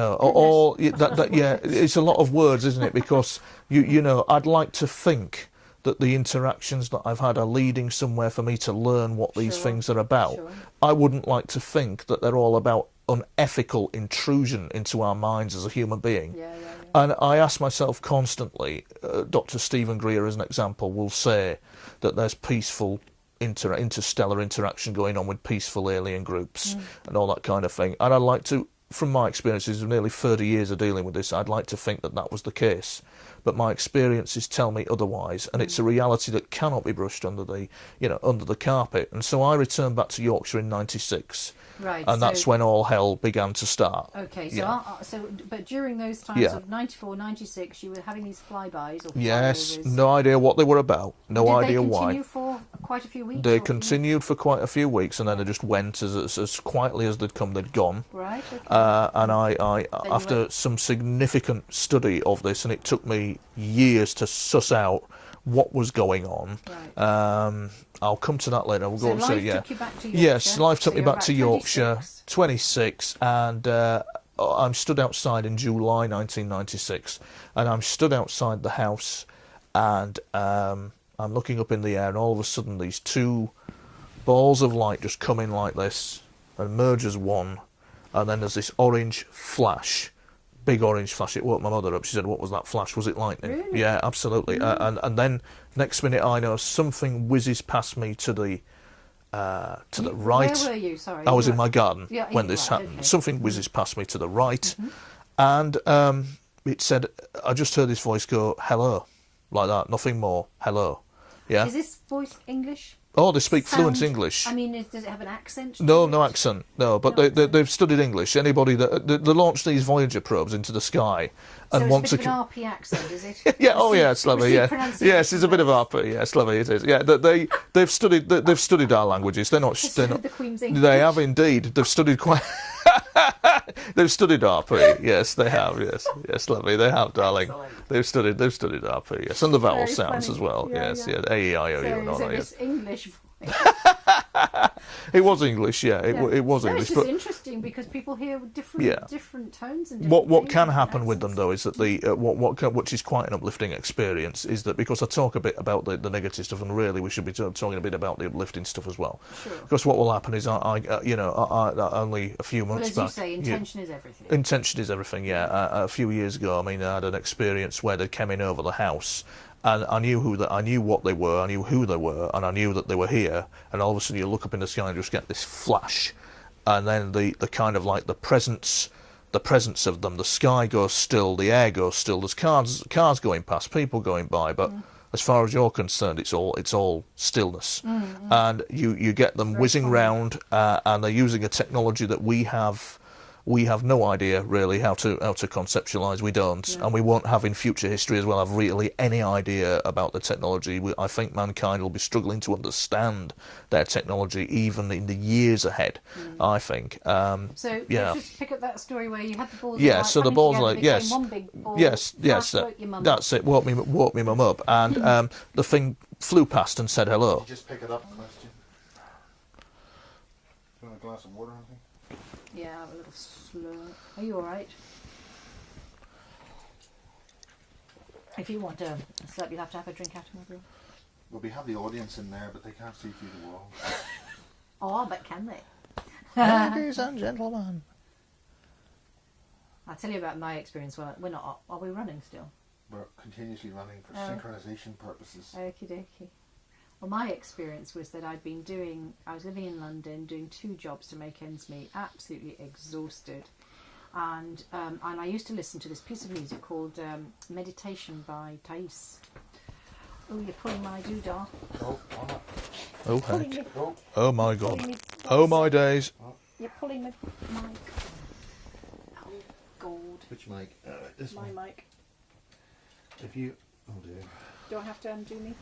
a lot of words, isn't it? Because I'd like to think that the interactions that I've had are leading somewhere for me to learn what these things are about. Sure. I wouldn't like to think that they're all about unethical intrusion into our minds as a human being. And I ask myself constantly, Dr. Stephen Greer, as an example, will say that there's peaceful interstellar interaction going on with peaceful alien groups and all that kind of thing. And I'd like to, from my experiences of nearly 30 years of dealing with this, I'd like to think that that was the case. But my experiences tell me otherwise, and it's a reality that cannot be brushed under the carpet. And so I returned back to Yorkshire in '96. Right, and that's when all hell began to start. Okay, so but during those times of 94, 96, you were having these flybys or yes, flyovers. No idea what they were about, no idea why. Did they continue for quite a few weeks? They continued for quite a few weeks, and then they just went as quietly as they'd come, they'd gone. Right. Okay. And I after some significant study of this, and it took me years to suss out what was going on. Right. I'll come to that later. We'll go life to yeah. took you back to Yorkshire. Yes, life took me back to Yorkshire. 26, and I'm stood outside in July 1996, and I'm stood outside the house, and I'm looking up in the air, and all of a sudden these two balls of light just come in like this and merge as one, and then there's this orange flash. Big orange flash. It woke my mother up. She said, "What was that flash? Was it lightning?" Really? Yeah, absolutely. And then next minute I know something whizzes past me to the right. Where were you? Sorry. I was in my garden when this right, happened. okay. Something whizzes past me to the right, and it said, I just heard this voice go, "Hello," like that. Nothing more. Hello. Yeah. Is this voice English? Oh, they speak fluent Sound- English. I mean, does it have an accent? to No, it? no accent. No, but they've studied English. Anybody that they launched these Voyager probes into the sky and So want it's a to. bit of an RP accent, is it? Yeah. Oh, yeah. It's lovely. Yeah. Pronunciation. Yes, it's a bit of RP. Yeah, it's lovely. It is. Yeah. They've studied our languages. They're not. The Queen's English. They have indeed. They've studied quite. They've studied RP. Yes, they have. Yes, lovely. They have, darling. They've studied RP. Yes, and the vowel Very sounds funny. as well. Yeah, Yes, yeah. yeah. A, E, I, O, U, So and all is it that. this English voice? It was English. Yeah, it was No, English. it's But just interesting because people hear different tones and what different can things, happen with accents. them though is that which is quite an uplifting experience is that because I talk a bit about the negative stuff and really we should be talking a bit about the uplifting stuff as well. Sure. Because what will happen is I only a few months Well, back. as you say, intention is everything. Intention is everything. Yeah, a few years ago, I mean, I had an experience where they came in over the house. And I knew what they were, I knew who they were, and I knew that they were here. And all of a sudden, you look up in the sky and just get this flash, and then the kind of like the presence of them. The sky goes still, the air goes still. There's cars going past, people going by, but as far as you're concerned, it's all stillness. And you get them whizzing round, and they're using a technology that we have no idea really how to conceptualize. We don't, and we won't have in future history as well have really any idea about the technology. I think mankind will be struggling to understand their technology even in the years ahead. I think. So yeah. let's just pick up that story where you had the balls. Yeah, of light so the coming balls of together, light, became yes. one big ball. Yes, Woke your mum that's it. Woke me mum up, and the thing flew past and said hello. Did you just pick it up? Question. You want a glass of water or anything? Yeah, a little slow. Are you all right? If you want a slurp, you'll have to have a drink out of my room. Well, we have the audience in there, but they can't see through the wall. Oh, but can they? Ladies and gentlemen. I'll tell you about my experience. Well, we're not. Are we running still? We're continuously running for synchronization purposes. Okie dokie. Well, my experience was that I was living in London, doing 2 jobs to make ends meet, absolutely exhausted. And I used to listen to this piece of music called Meditation by Thais. Oh, you're pulling my doodah. Oh, Oh heck! Oh my God! Oh my days. You're pulling the mic. Oh, God. Which mic? This My mic. If you... Oh dear. Do I have to undo me?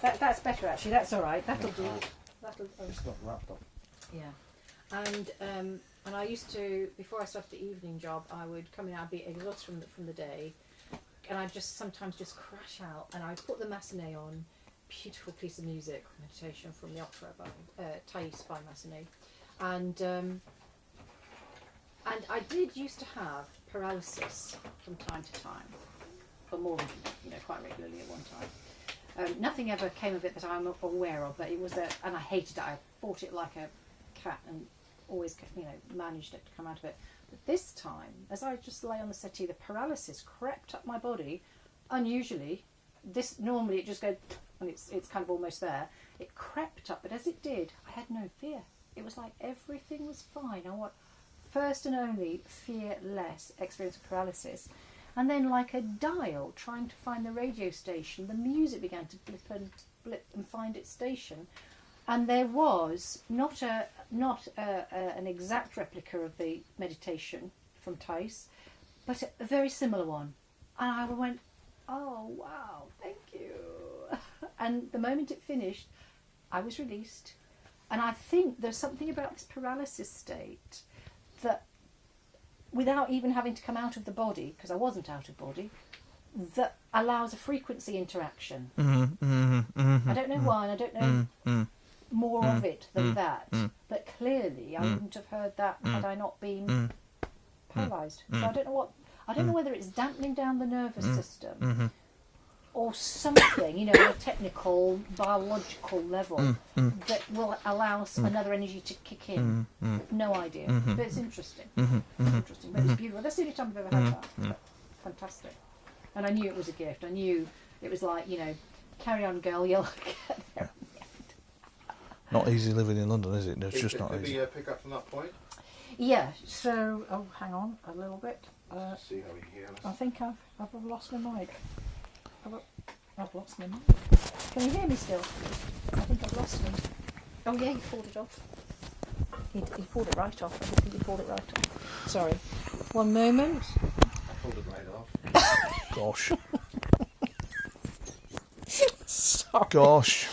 That's better, actually. That's all right. That'll do. It's got wrapped up. Yeah. And I used to, before I started the evening job, I would come in, I'd be exhausted from the day, and I'd just sometimes just crash out, and I'd put the Massenet on, beautiful piece of music, meditation from the opera by Thais by Massenet, and I did used to have paralysis from time to time, or more than, quite regularly at one time. Nothing ever came of it that I'm aware of, but it was and I hated it. I fought it like a cat and always, managed it to come out of it. But this time, as I just lay on the settee, the paralysis crept up my body. Unusually, normally it just goes, and it's kind of almost there. It crept up, but as it did, I had no fear. It was like everything was fine. I want first and only fearless experience of paralysis. And then, like a dial, trying to find the radio station, the music began to blip and find its station. And there was not an exact replica of the meditation from Thais, but a very similar one. And I went, oh, wow, thank you. And the moment it finished, I was released. And I think there's something about this paralysis state that, without even having to come out of the body, because I wasn't out of body, that allows a frequency interaction. I don't know why, and I don't know more of it than that, but clearly I wouldn't have heard that had I not been paralysed. So I don't know whether it's dampening down the nervous system or something, on a technical, biological level that will allow another energy to kick in. No idea, but it's interesting. Interesting, but it's beautiful. That's the only time I've ever had that. Fantastic. And I knew it was a gift. I knew it was like, carry on, girl, you'll get there. Not easy living in London, is it? It's just not easy. Maybe pick up from that point? Yeah, so, hang on a little bit. See how we hear us. I think I've lost my mic. I've lost my mic. Can you hear me still? I think I've lost him. Oh yeah, he pulled it off. He pulled it right off. I think he pulled it right off. Sorry. One moment. I pulled it right off. Gosh. Sorry. Gosh.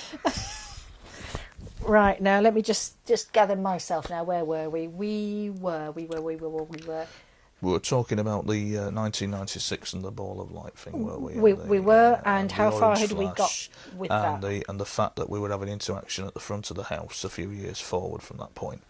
Right, now let me just gather myself now. Where were we? We were. We were talking about the 1996 and the ball of light thing, were we? We were, and how far had we got with that? And the fact that we were having interaction at the front of the house a few years forward from that point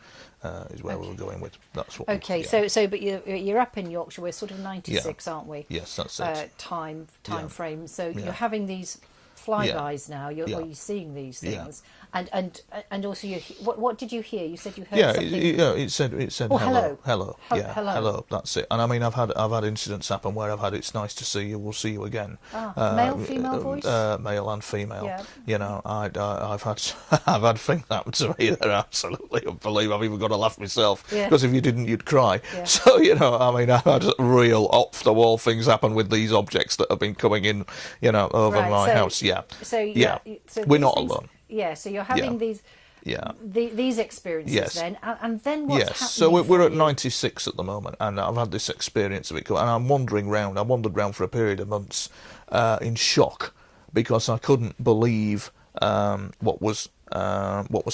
is where we were going with. That's what. Okay, so but you're up in Yorkshire. We're sort of 96, aren't we? Yes, that's it. Time frame. So you're having these flybys now. You're seeing these things, and also what did you hear? You said you heard something. It said hello. That's it. And I mean, I've had incidents happen where I've had it's nice to see you. We'll see you again. Male, female voice. Male and female. Yeah. I've had things happen to me that are absolutely unbelievable. I've even got to laugh myself because if you didn't, you'd cry. Yeah. So I mean, I've had real off the wall things happen with these objects that have been coming in, over my house. Yeah. So we're not alone. Yeah, so you're having these experiences then, and then what's happening? So we're at 96 at the moment, and I've had this experience of it, and I'm wandering round. I wandered round for a period of months in shock because I couldn't believe what was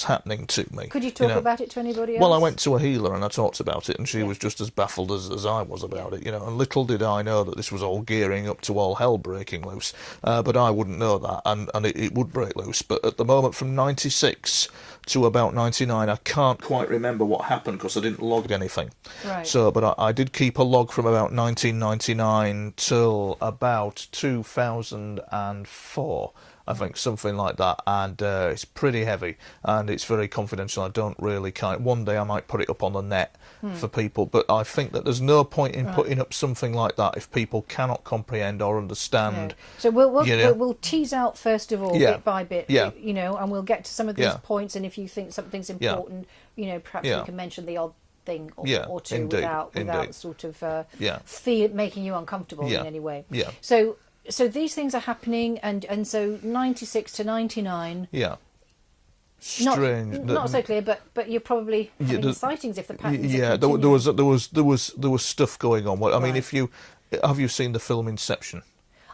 happening to me. Could you talk about it to anybody else? Well, I went to a healer and I talked about it, and she was just as baffled as I was about it, and little did I know that this was all gearing up to all hell breaking loose, but I wouldn't know that, and it would break loose. But at the moment, from 96 to about 99, I can't quite remember what happened because I didn't log anything. Right. So, but I did keep a log from about 1999 till about 2004. I think something like that, and it's pretty heavy, and it's very confidential. I don't really one day I might put it up on the net for people, but I think that there's no point in putting up something like that if people cannot comprehend or understand. So we'll tease out first of all, bit by bit, and we'll get to some of these points, and if you think something's important, perhaps you can mention the odd thing or two without sort of making you uncomfortable in any way. Yeah. So these things are happening, and so 96 to 99. Yeah. strange. Not so clear, but you're probably having the sightings if the patterns. Yeah, are there was stuff going on. I mean, Right. have you seen the film Inception?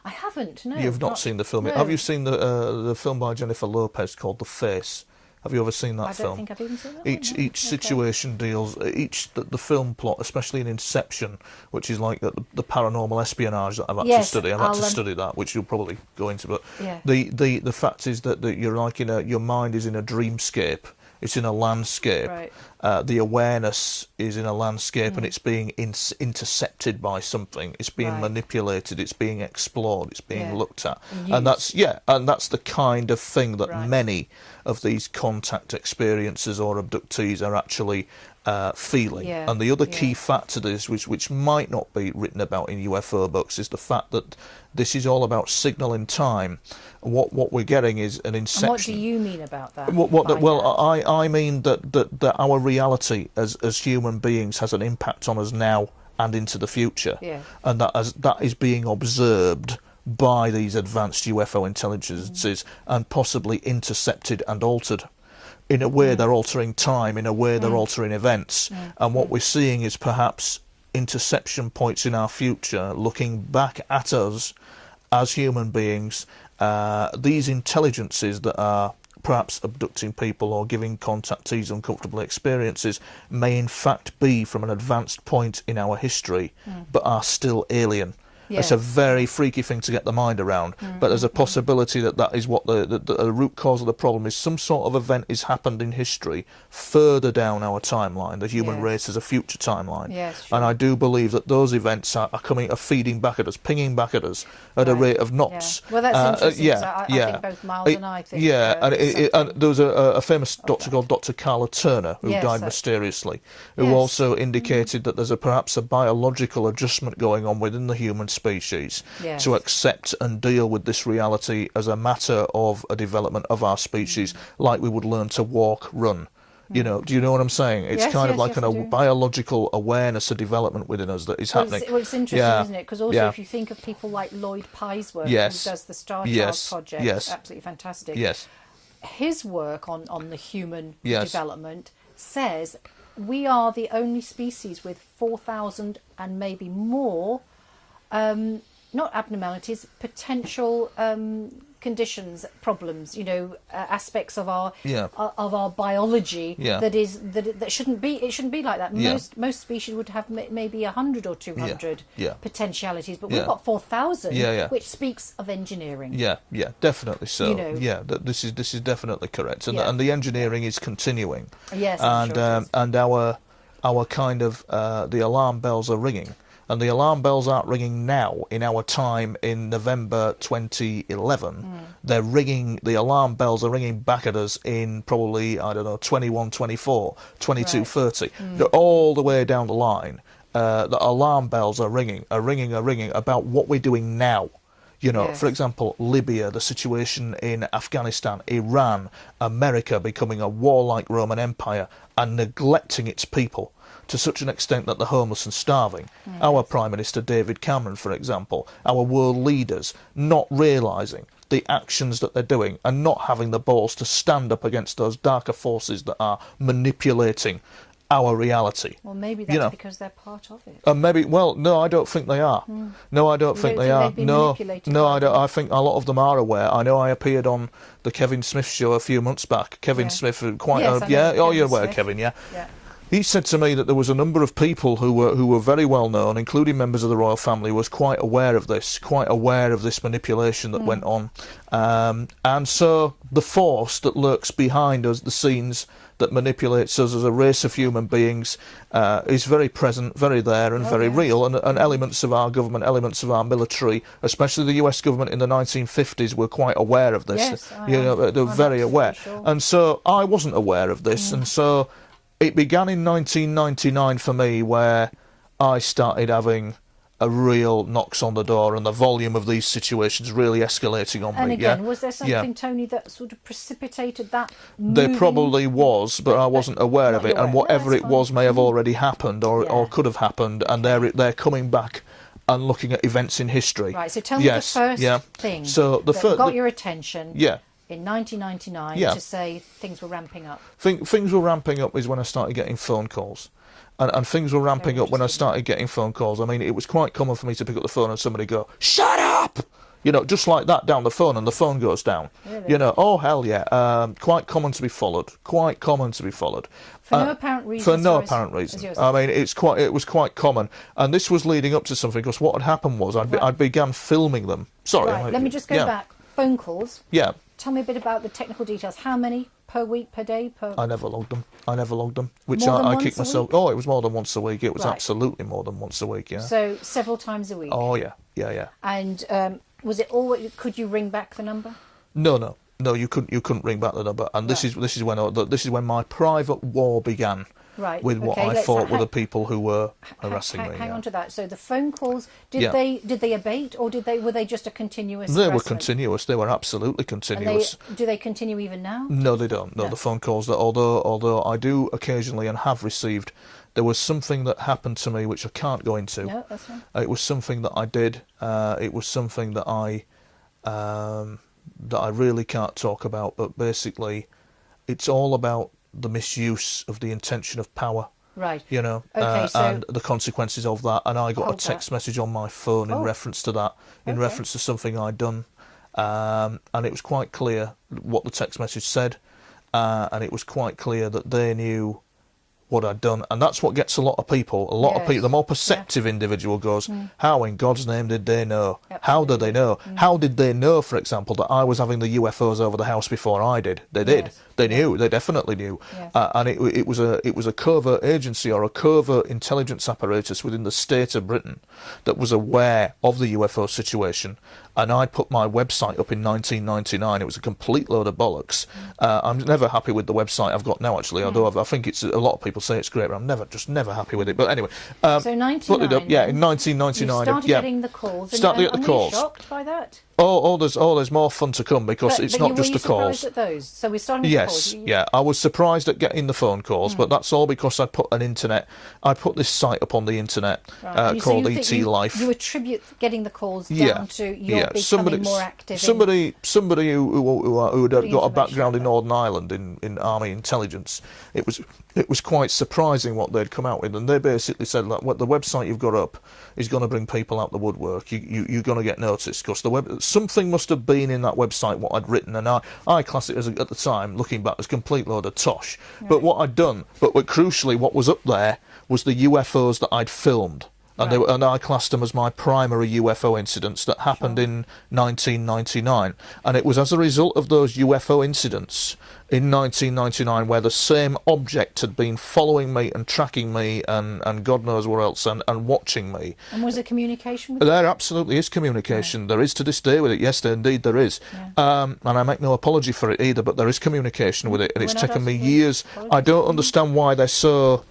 I haven't. No, You've not seen the film. No. Have you seen the film by Jennifer Lopez called The Face? Have you ever seen that film? I don't think I've even seen that. Each situation deals the film plot, especially in Inception, which is like the paranormal espionage that I've had to study. I've had to study that, which you'll probably go into. But the fact is that you're like your mind is in a dreamscape. It's in a landscape. Right. The awareness is in a landscape, and it's being intercepted by something. It's being manipulated. It's being explored. It's being looked at, and that's the kind of thing that many of these contact experiences or abductees are actually feeling. And the other key factor to this, which might not be written about in UFO books, is the fact that this is all about signal in time. What we're getting is an inception. And what do you mean about that? I mean that our reality as human beings has an impact on us now and into the future, and that is being observed by these advanced UFO intelligences and possibly intercepted and altered. In a way, they're altering time. In a way, they're altering events. And what we're seeing is perhaps interception points in our future, looking back at us as human beings. These intelligences that are perhaps abducting people or giving contactees uncomfortable experiences may in fact be from an advanced point in our history, but are still alien. It's a very freaky thing to get the mind around, but there's a possibility that is what the root cause of the problem is. Some sort of event has happened in history further down our timeline. The human race has a future timeline, and I do believe that those events are feeding back at us, pinging back at us at a rate of knots. Well, that's interesting. I think both Miles and I think. And there was a famous doctor called Dr. Carla Turner who died mysteriously, who also indicated that there's perhaps a biological adjustment going on within the human species to accept and deal with this reality as a matter of a development of our species, like we would learn to walk, run. You know, do you know what I'm saying? It's kind of like a biological awareness, a development within us that is happening. It's interesting, isn't it? Because also if you think of people like Lloyd Pye's work, who does the Star Child project, it's absolutely fantastic. His work on the human development says we are the only species with 4,000 and maybe more not abnormalities, potential conditions, problems, aspects of our biology that shouldn't be. It shouldn't be like that. Most species would have maybe 100 or 200 potentialities, but we've got 4,000, which speaks of engineering. Definitely so. This is definitely correct, and the engineering is continuing. And our kind of the alarm bells are ringing. And the alarm bells aren't ringing now in our time in November 2011. They're ringing, the alarm bells are ringing back at us in probably, 21, 24, 22, 30. They're all the way down the line. The alarm bells are ringing about what we're doing now. For example, Libya, the situation in Afghanistan, Iran, America becoming a warlike Roman Empire and neglecting its people to such an extent that they're homeless and starving. Our Prime Minister David Cameron, for example, our world leaders not realising the actions that they're doing and not having the balls to stand up against those darker forces that are manipulating our reality. Well, maybe that's because they're part of it. No, I don't think they are. No, I don't think they are. No, I don't. I think a lot of them are aware. I know I appeared on the Kevin Smith show a few months back. Kevin Smith, you're aware, Kevin, yeah. He said to me that there was a number of people who were very well known, including members of the royal family, was quite aware of this manipulation that went on. And so the force that lurks behind us, the scenes that manipulates us as a race of human beings, is very present, very there, and very real. And elements of our government, elements of our military, especially the US government in the 1950s, were quite aware of this. They're very aware. Sure. And so I wasn't aware of this, and so it began in 1999 for me, where I started having a real knocks on the door and the volume of these situations really escalating on me. And again, was there something, Tony, that sort of precipitated that moving? There probably was, but I wasn't aware of it, and whatever it was may have already happened or could have happened, and they're coming back and looking at events in history. Right, so tell me the first thing that got your attention. in 1999 Yeah. to say things were ramping up. Things were ramping up is when I started getting phone calls. And things were ramping up when I started getting phone calls. I mean, it was quite common for me to pick up the phone and somebody go, "Shut up!" You know, just like that down the phone, and the phone goes down. Really? You know, oh, hell yeah. Quite common to be followed. Quite common to be followed. For no apparent reason. For no apparent reason. I mean, it was quite common. And this was leading up to something, because what had happened was I began filming them. Sorry. Right, let me just go back. Phone calls. Yeah. Tell me a bit about the technical details. How many per week, per day, per... I never logged them. Which More than I once kicked a myself. week? Oh, it was more than once a week. It was Right. absolutely more than once a week, yeah. So several times a week. Oh, yeah. Yeah. And was it always... Could you ring back the number? No, you couldn't ring back the number. And this is when my private war began. Right. With what I thought were the people who were harassing me. Hang on to that. So the phone calls, did Yeah. they abate, or were they just a continuous? They were harassment? continuous. They were absolutely continuous. And do they continue even now? No, they don't. No, the phone calls. That although I do occasionally and have received, there was something that happened to me which I can't go into. No, that's fine. It was something that I did. It was something that I really can't talk about. But basically, it's all about the misuse of the intention of power. Right. You know, Okay, so and the consequences of that. And I got a hold text that. message on my phone in reference to that, in Okay. reference to something I'd done. And it was quite clear what the text message said. And it was quite clear that they knew what I'd done. And that's what gets a lot of people. A lot of people, the more perceptive individual goes, how in God's name did they know? Absolutely. How did they know? How did they know, for example, that I was having the UFOs over the house before I did? They did. Yes. They knew. They definitely knew. Yes. And it was a covert agency or a covert intelligence apparatus within the state of Britain that was aware of the UFO situation. And I put my website up in 1999. It was a complete load of bollocks. I'm never happy with the website I've got now, actually. Although I think it's a lot of people say it's great, but I'm never happy with it. But anyway, so 99. put it up. Yeah, in You 1999. started Yeah. getting the calls. Started and getting the were you calls. shocked by that? There's more fun to come, because it's not just the calls. Were you surprised at those? So we're starting with the calls. Yes, yeah. I was surprised at getting the phone calls, but that's all because I put this site up on the internet Right. So called you think ET Life. You attribute getting the calls down to your becoming more active. Somebody who had got a information background in out Northern Ireland in Army intelligence. It was quite surprising what they'd come out with, and they basically said, like, what the website you've got up is going to bring people out the woodwork. You're going to get noticed, because something must have been in that website what I'd written, and I class it as, at the time, looking back, as a complete load of tosh. Right. But what I'd done, but crucially, what was up there was the UFOs that I'd filmed. And, and I classed them as my primary UFO incidents that happened in 1999. And it was as a result of those UFO incidents in 1999 where the same object had been following me and tracking me and God knows where else and watching me. And was there communication with There absolutely is communication. There is to this day with it. Yes, indeed there is. And I make no apology for it either, but there is communication with it. And it's taken me years. I don't understand why they're so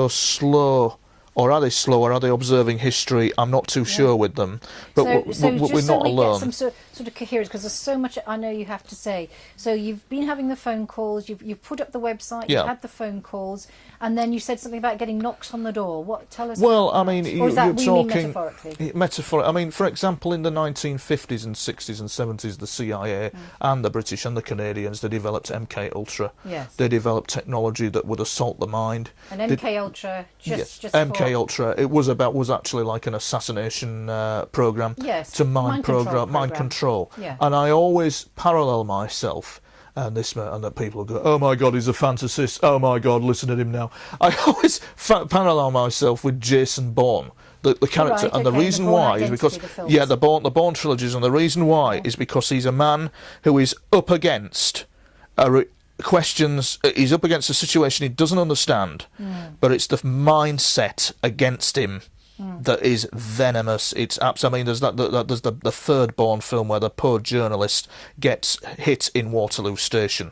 slow. Or are they slow, or are they observing history? I'm not too sure with them. But we're not alone. Get some sort of coherence, because there's so much I know you have to say. So you've been having the phone calls, you've put up the website, you've had the phone calls, and then you said something about getting knocks on the door. What? Tell us. Well, I mean, or is that you're mean talking metaphorically. I mean, for example, in the 1950s and 60s and 70s, the CIA and the British and the Canadians, they developed MK Ultra. Yes. They developed technology that would assault the mind. And MK Ultra, just MK Ultra. It was actually like an assassination program. Yes. To mind control. Yeah. And I always parallel myself. And that people will go, oh my God, he's a fantasist. Oh my God, listen to him now. I always parallel myself with Jason Bourne, the character, and the reason why is because the Bourne trilogies, and the reason why is because he's a man who is up against questions. He's up against a situation he doesn't understand, but it's the mindset against him that is venomous. It's absolutely. I mean, there's the third Bourne film where the poor journalist gets hit in Waterloo Station,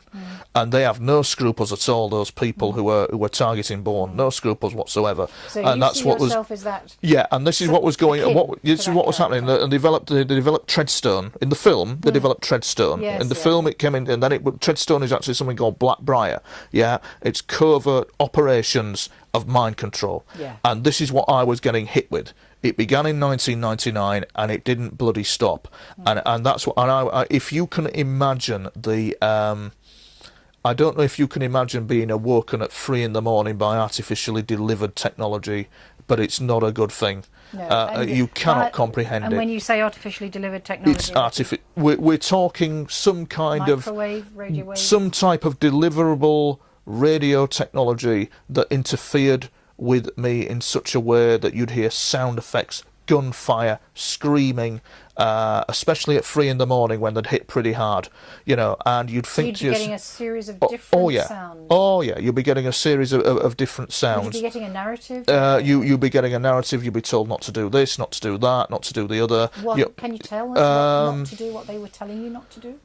and they have no scruples at all. Those people who were targeting Bourne, no scruples whatsoever. So and you that's see what yourself was. As that And this is what was going. This is what was happening. They developed Treadstone in the film. They developed Treadstone in the film. It came in, and then Treadstone is actually something called Blackbriar. Yeah, it's covert operations of mind control. And this is what I was getting hit with It began in 1999, and it didn't bloody stop. And that's what. And if you can imagine the, I don't know if you can imagine being awoken at 3 in the morning by artificially delivered technology, but it's not a good thing. No, you cannot comprehend it. And when you say artificially delivered technology, it's we're talking some kind microwave, radio waves, some type of deliverable radio technology that interfered with me in such a way that you'd hear sound effects, gunfire, screaming, especially at 3 in the morning when they'd hit pretty hard, and you'd think so you'd be getting a series of different sounds. Oh yeah, you'll be getting a series of different sounds. Would you be getting a narrative? You'll be getting a narrative. You'll be told not to do this, not to do that, not to do the other. Can you tell us not to do what they were telling you not to do?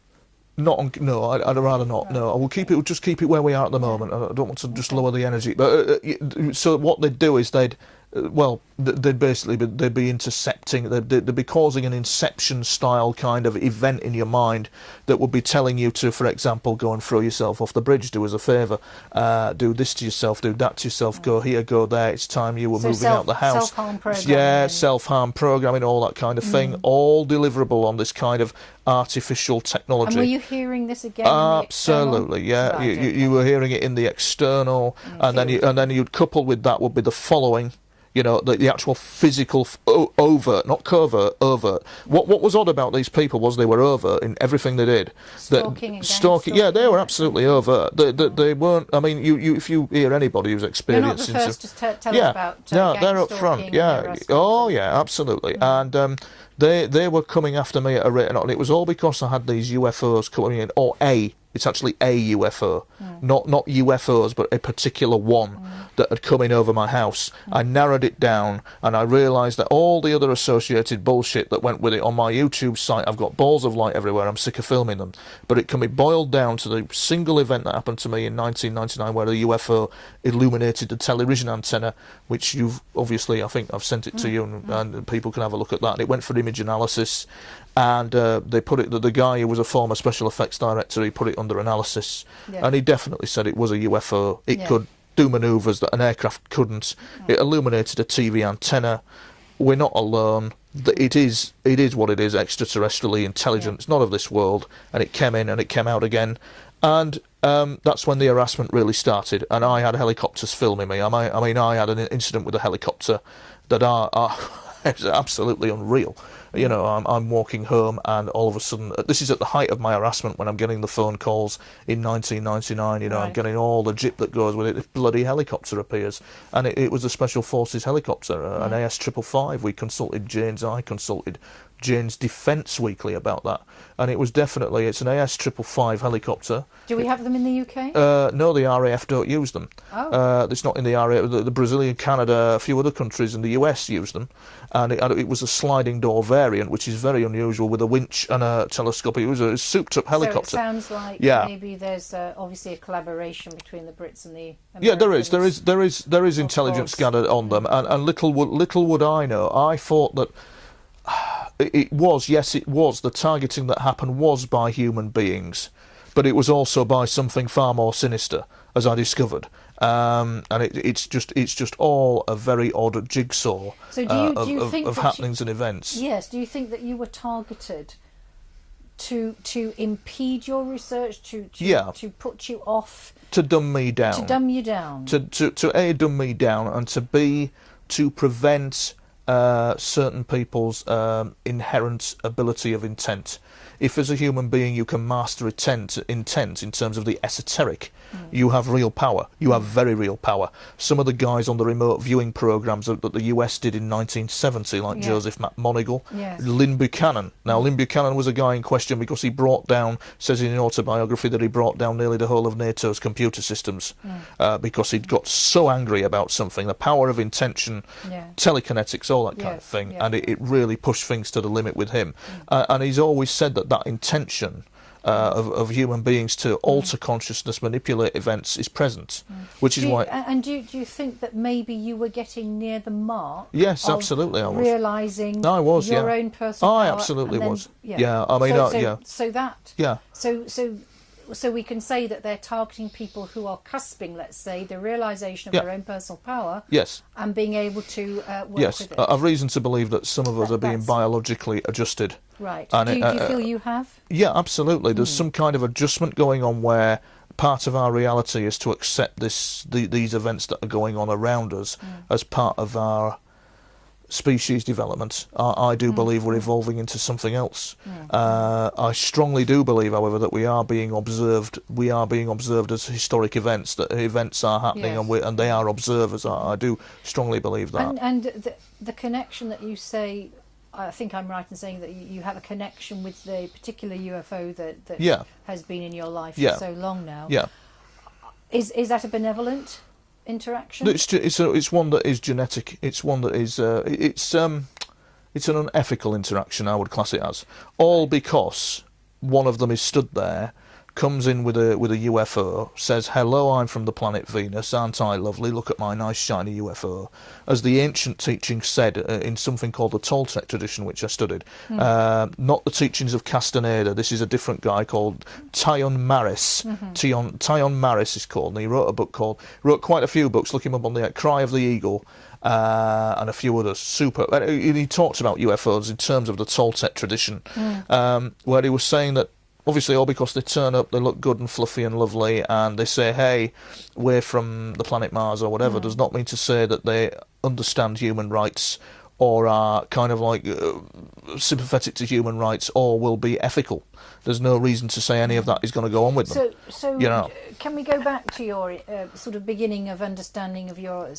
No, I'd rather not. Right. No, I will keep it. We'll just keep it where we are at the moment. I don't want to just lower the energy. But so what they'd do is they'd be intercepting. They'd be causing an Inception style kind of event in your mind that would be telling you to, for example, go and throw yourself off the bridge. Do us a favour. Do this to yourself. Do that to yourself. Go here. Go there. It's time you were moving out the house. Self-harm programming. Yeah, self-harm programming, all that kind of thing. All deliverable on this kind of artificial technology. And were you hearing this again? Absolutely, yeah. Right, you were hearing it in the external, and then you'd couple with that would be the following. The actual physical overt, not covert, overt. What was odd about these people was they were overt in everything they did. Stalking. Yeah, they were absolutely overt. They weren't. I mean, you if you hear anybody who's experienced, you're not the first to tell us about. They're up front. Yeah. Oh yeah, absolutely. And they were coming after me at a rate, and it was all because I had these UFOs coming in, or it's actually a UFO, not UFOs, but a particular one that had come in over my house. I narrowed it down, and I realised that all the other associated bullshit that went with it on my YouTube site, I've got balls of light everywhere, I'm sick of filming them, but it can be boiled down to the single event that happened to me in 1999 where the UFO illuminated the television antenna, which you've obviously, I think I've sent it to you, and people can have a look at that. And it went for image analysis, and they put it, the guy who was a former special effects director, he put it under analysis, and he definitely said it was a UFO. It could do manoeuvres that an aircraft couldn't. It illuminated a TV antenna. We're not alone. It is what it is, extraterrestrially intelligent. It's not of this world, and it came in and it came out again. And that's when the harassment really started, and I had helicopters filming me. I mean, I had an incident with a helicopter that it's absolutely unreal. I'm walking home, and all of a sudden, this is at the height of my harassment when I'm getting the phone calls in 1999. I'm getting all the jip that goes with it. This bloody helicopter appears, and it was a Special Forces helicopter, an AS555. We consulted I consulted Jane's Defence Weekly about that, and it's an AS555 helicopter. Do we have them in the UK? No, the RAF don't use them. It's not in the RAF. The Brazilian, Canada, a few other countries in the US use them, and it was a sliding door variant, which is very unusual, with a winch and a telescope. It was a souped-up helicopter. So it sounds like maybe there's obviously a collaboration between the Brits and the Americans. Yeah, there is intelligence gathered on them, and little would I know. I thought that it was the targeting that happened was by human beings, but it was also by something far more sinister, as I discovered. And it's just all a very odd jigsaw do you think of happenings and events. Yes. Do you think that you were targeted to impede your research, to put you off, to dumb me down, to dumb you down, to A, dumb me down, and to B, to prevent certain people's inherent ability of intent. If as a human being you can master intent in terms of the esoteric, you have real power. You have very real power. Some of the guys on the remote viewing programs that the US did in 1970, like Joseph McMonigal, Lynn Buchanan. Now, Lynn Buchanan was a guy in question because he says in an autobiography that he brought down nearly the whole of NATO's computer systems because he'd got so angry about something, the power of intention, telekinetics, all that kind of thing, and it really pushed things to the limit with him. And he's always said that intention of human beings to alter consciousness, manipulate events, is present, which is why. And do you think that maybe you were getting near the mark? Yes, absolutely, I was realising. I was, your own personal. I absolutely was. I mean, So so we can say that they're targeting people who are cusping, let's say, the realisation of Yeah. their own personal power, Yes. and being able to work Yes, with it. I've reason to believe that some of us are being That's- biologically adjusted. Right. And Do you feel you have? Yeah, absolutely. There's some kind of adjustment going on where part of our reality is to accept these events that are going on around us as part of our species development. I do believe we're evolving into something else. I strongly do believe, however, that we are being observed. We are being observed as historic events. That events are happening, Yes. and they are observers. I do strongly believe that. And the connection that you say, I think I'm right in saying that you have a connection with the particular UFO that Yeah. has been in your life Yeah. for so long now. Yeah. Is that a benevolent interaction? It's one that is genetic. It's one that is it's an unethical interaction, I would class it as, all because one of them is stood there, comes in with a UFO, says, "Hello, I'm from the planet Venus. Aren't I lovely? Look at my nice shiny UFO." As the ancient teaching said in something called the Toltec tradition, which I studied, not the teachings of Castaneda. This is a different guy called Tyon Maris. Tyon Maris is called, and he wrote quite a few books. Look him up on the Cry of the Eagle. And a few others. Super. And he talks about UFOs in terms of the Toltec tradition, where he was saying that obviously all because they turn up, they look good and fluffy and lovely, and they say, "Hey, we're from the planet Mars" or whatever, does not mean to say that they understand human rights or are kind of like sympathetic to human rights or will be ethical. There's no reason to say any of that is going to go on with them. So you know. Can we go back to your sort of beginning of understanding of your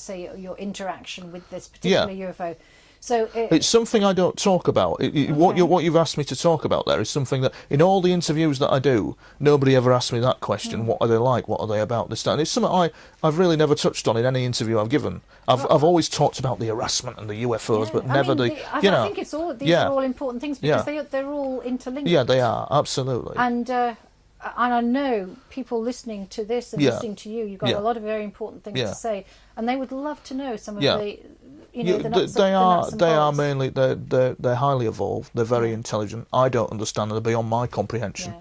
interaction with this particular UFO? So it's something I don't talk about. What you've asked me to talk about there is something that, in all the interviews that I do, nobody ever asked me that question. What are they like? What are they about? This, that. And it's something I've really never touched on in any interview I've given. I've always talked about the harassment and the UFOs, but never I think it's all these are all important things because they're all interlinked. Yeah, they are, absolutely. And I know people listening to this and listening to you, you've got a lot of very important things to say, and they would love to know some of the. They are mainly they're highly evolved. They're very intelligent. I don't understand them. They're beyond my comprehension.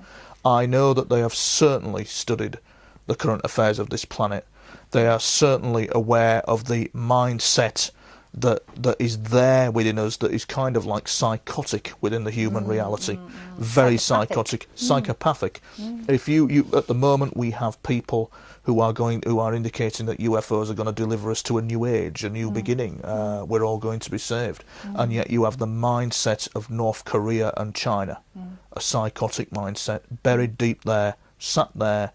I know that they have certainly studied the current affairs of this planet. They are certainly aware of the mindset that is there within us, that is kind of like psychotic within the human reality. Very psychopathic. If you at the moment we have people who are indicating that UFOs are going to deliver us to a new age, a new beginning. We're all going to be saved. And yet you have the mindset of North Korea and China, a psychotic mindset, buried deep there, sat there,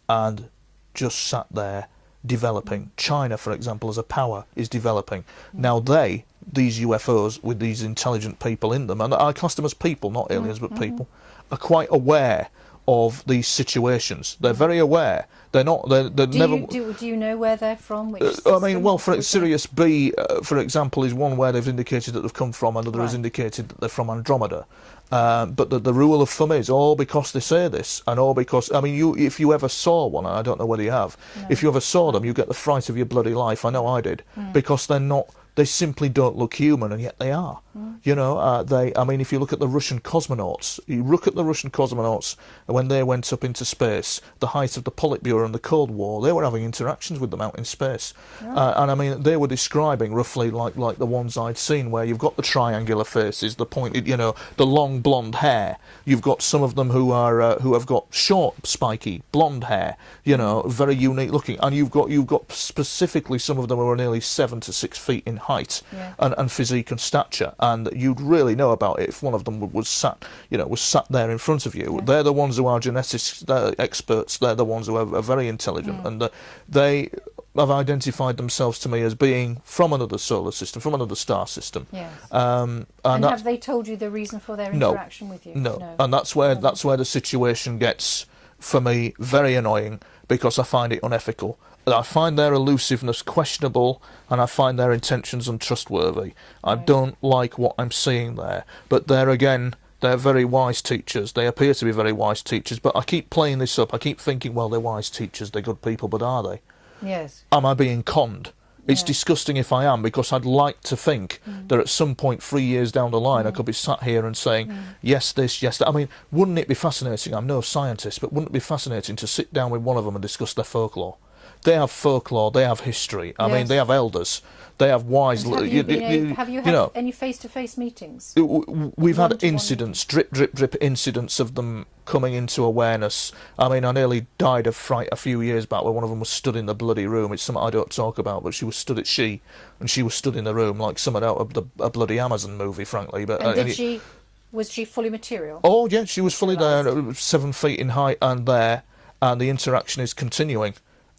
and just sat there developing. China, for example, as a power, is developing. Now these UFOs with these intelligent people in them, and I class them as people, not aliens, but people, are quite aware of these situations. They're very aware. They're not. They're never. Do you know where they're from? Which I mean, well, for Sirius B, for example, is one where they've indicated that they've come from, another has indicated that they're from Andromeda. But the rule of thumb is all because they say this, and all because, I mean, if you ever saw one, and I don't know whether you have, if you ever saw them, you get the fright of your bloody life. I know I did, because they're not. They simply don't look human, and yet they are. You know, I mean, if you look at the Russian cosmonauts, when they went up into space, the height of the Politburo and the Cold War, they were having interactions with them out in space. And I mean, they were describing roughly like the ones I'd seen, where you've got the triangular faces, the pointed, you know, the long blonde hair. You've got some of them who have got short, spiky, blonde hair, you know, very unique looking. And you've got specifically some of them who are nearly 7 to 6 feet in height and physique and stature, and you'd really know about it if one of them was sat there in front of you. They're the ones who are geneticists, they're experts. They're the ones who are very intelligent, and they have identified themselves to me as being from another solar system, from another star system. Yes. And have they told you the reason for their interaction with you? No. And that's where the situation gets, for me, very annoying, because I find it unethical. I find their elusiveness questionable, and I find their intentions untrustworthy. I don't like what I'm seeing there. But there again, they're very wise teachers. They appear to be very wise teachers, but I keep playing this up. I keep thinking, well, they're wise teachers, they're good people, but are they? Yes. Am I being conned? It's disgusting if I am, because I'd like to think that at some point 3 years down the line I could be sat here and saying, yes, this, yes, that. I mean, wouldn't it be fascinating? I'm no scientist, but wouldn't it be fascinating to sit down with one of them and discuss their folklore? They have folklore, they have history. I mean, they have elders, they have wise... Have you had any face-to-face meetings? We've had incidents, drip, drip, drip incidents of them coming into awareness. I mean, I nearly died of fright a few years back where one of them was stood in the bloody room. It's something I don't talk about, but she was stood in the room like something out of a bloody Amazon movie, frankly. But was she fully material? Oh, yeah, she was fully there, 7 feet in height and there, and the interaction is continuing.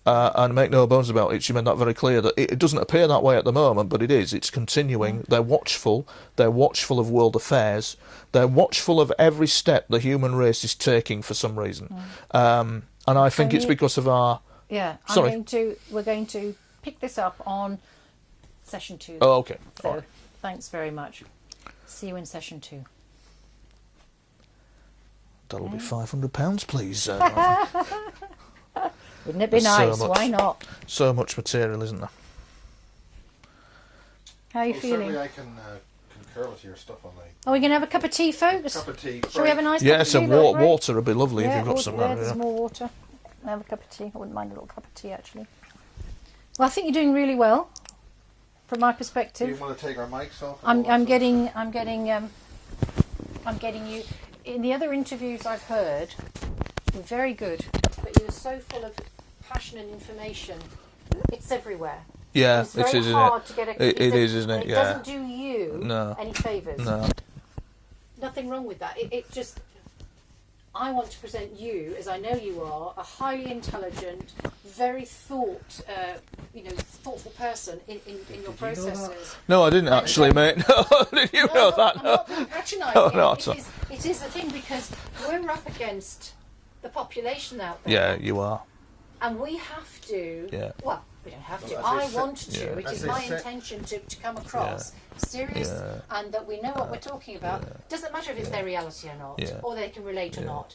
And make no bones about it, she made that very clear, that it doesn't appear that way at the moment, but it is. It's continuing. They're watchful of world affairs, they're watchful of every step the human race is taking for some reason. And I think it's because of our... Yeah, we're going to pick this up on session 2. Oh, okay. So, thanks very much. See you in session 2. That'll be £500, please. Wouldn't it be nice? Why not? So much material, isn't there? How are you feeling? Certainly I can concur with your stuff on that. Are we going to have a cup of tea, folks? Cup of tea. Shall we have a nice cup of tea? Yes, water would be lovely if you've got some. There's more water. I'll have a cup of tea. I wouldn't mind a little cup of tea, actually. Well, I think you're doing really well, from my perspective. Do you want to take our mics off? I'm getting you. In the other interviews I've heard, you're very good, but you're so full of passion and information. It's everywhere. Yeah, it's very hard to get it is, isn't it? It doesn't do you any favours. No. Nothing wrong with that. It just... I want to present you, as I know you are, a highly intelligent, very thoughtful person in your processes. No, I didn't actually, mate. No, did you know that? I'm not being patronising. No, it is the thing, because we're up against the population out there. Yeah, you are. And we have to... Yeah. Well, we don't have to. I want to. Yeah. It is my intention to come across serious and that we know what we're talking about. Doesn't matter if it's their reality or not, or they can relate or not.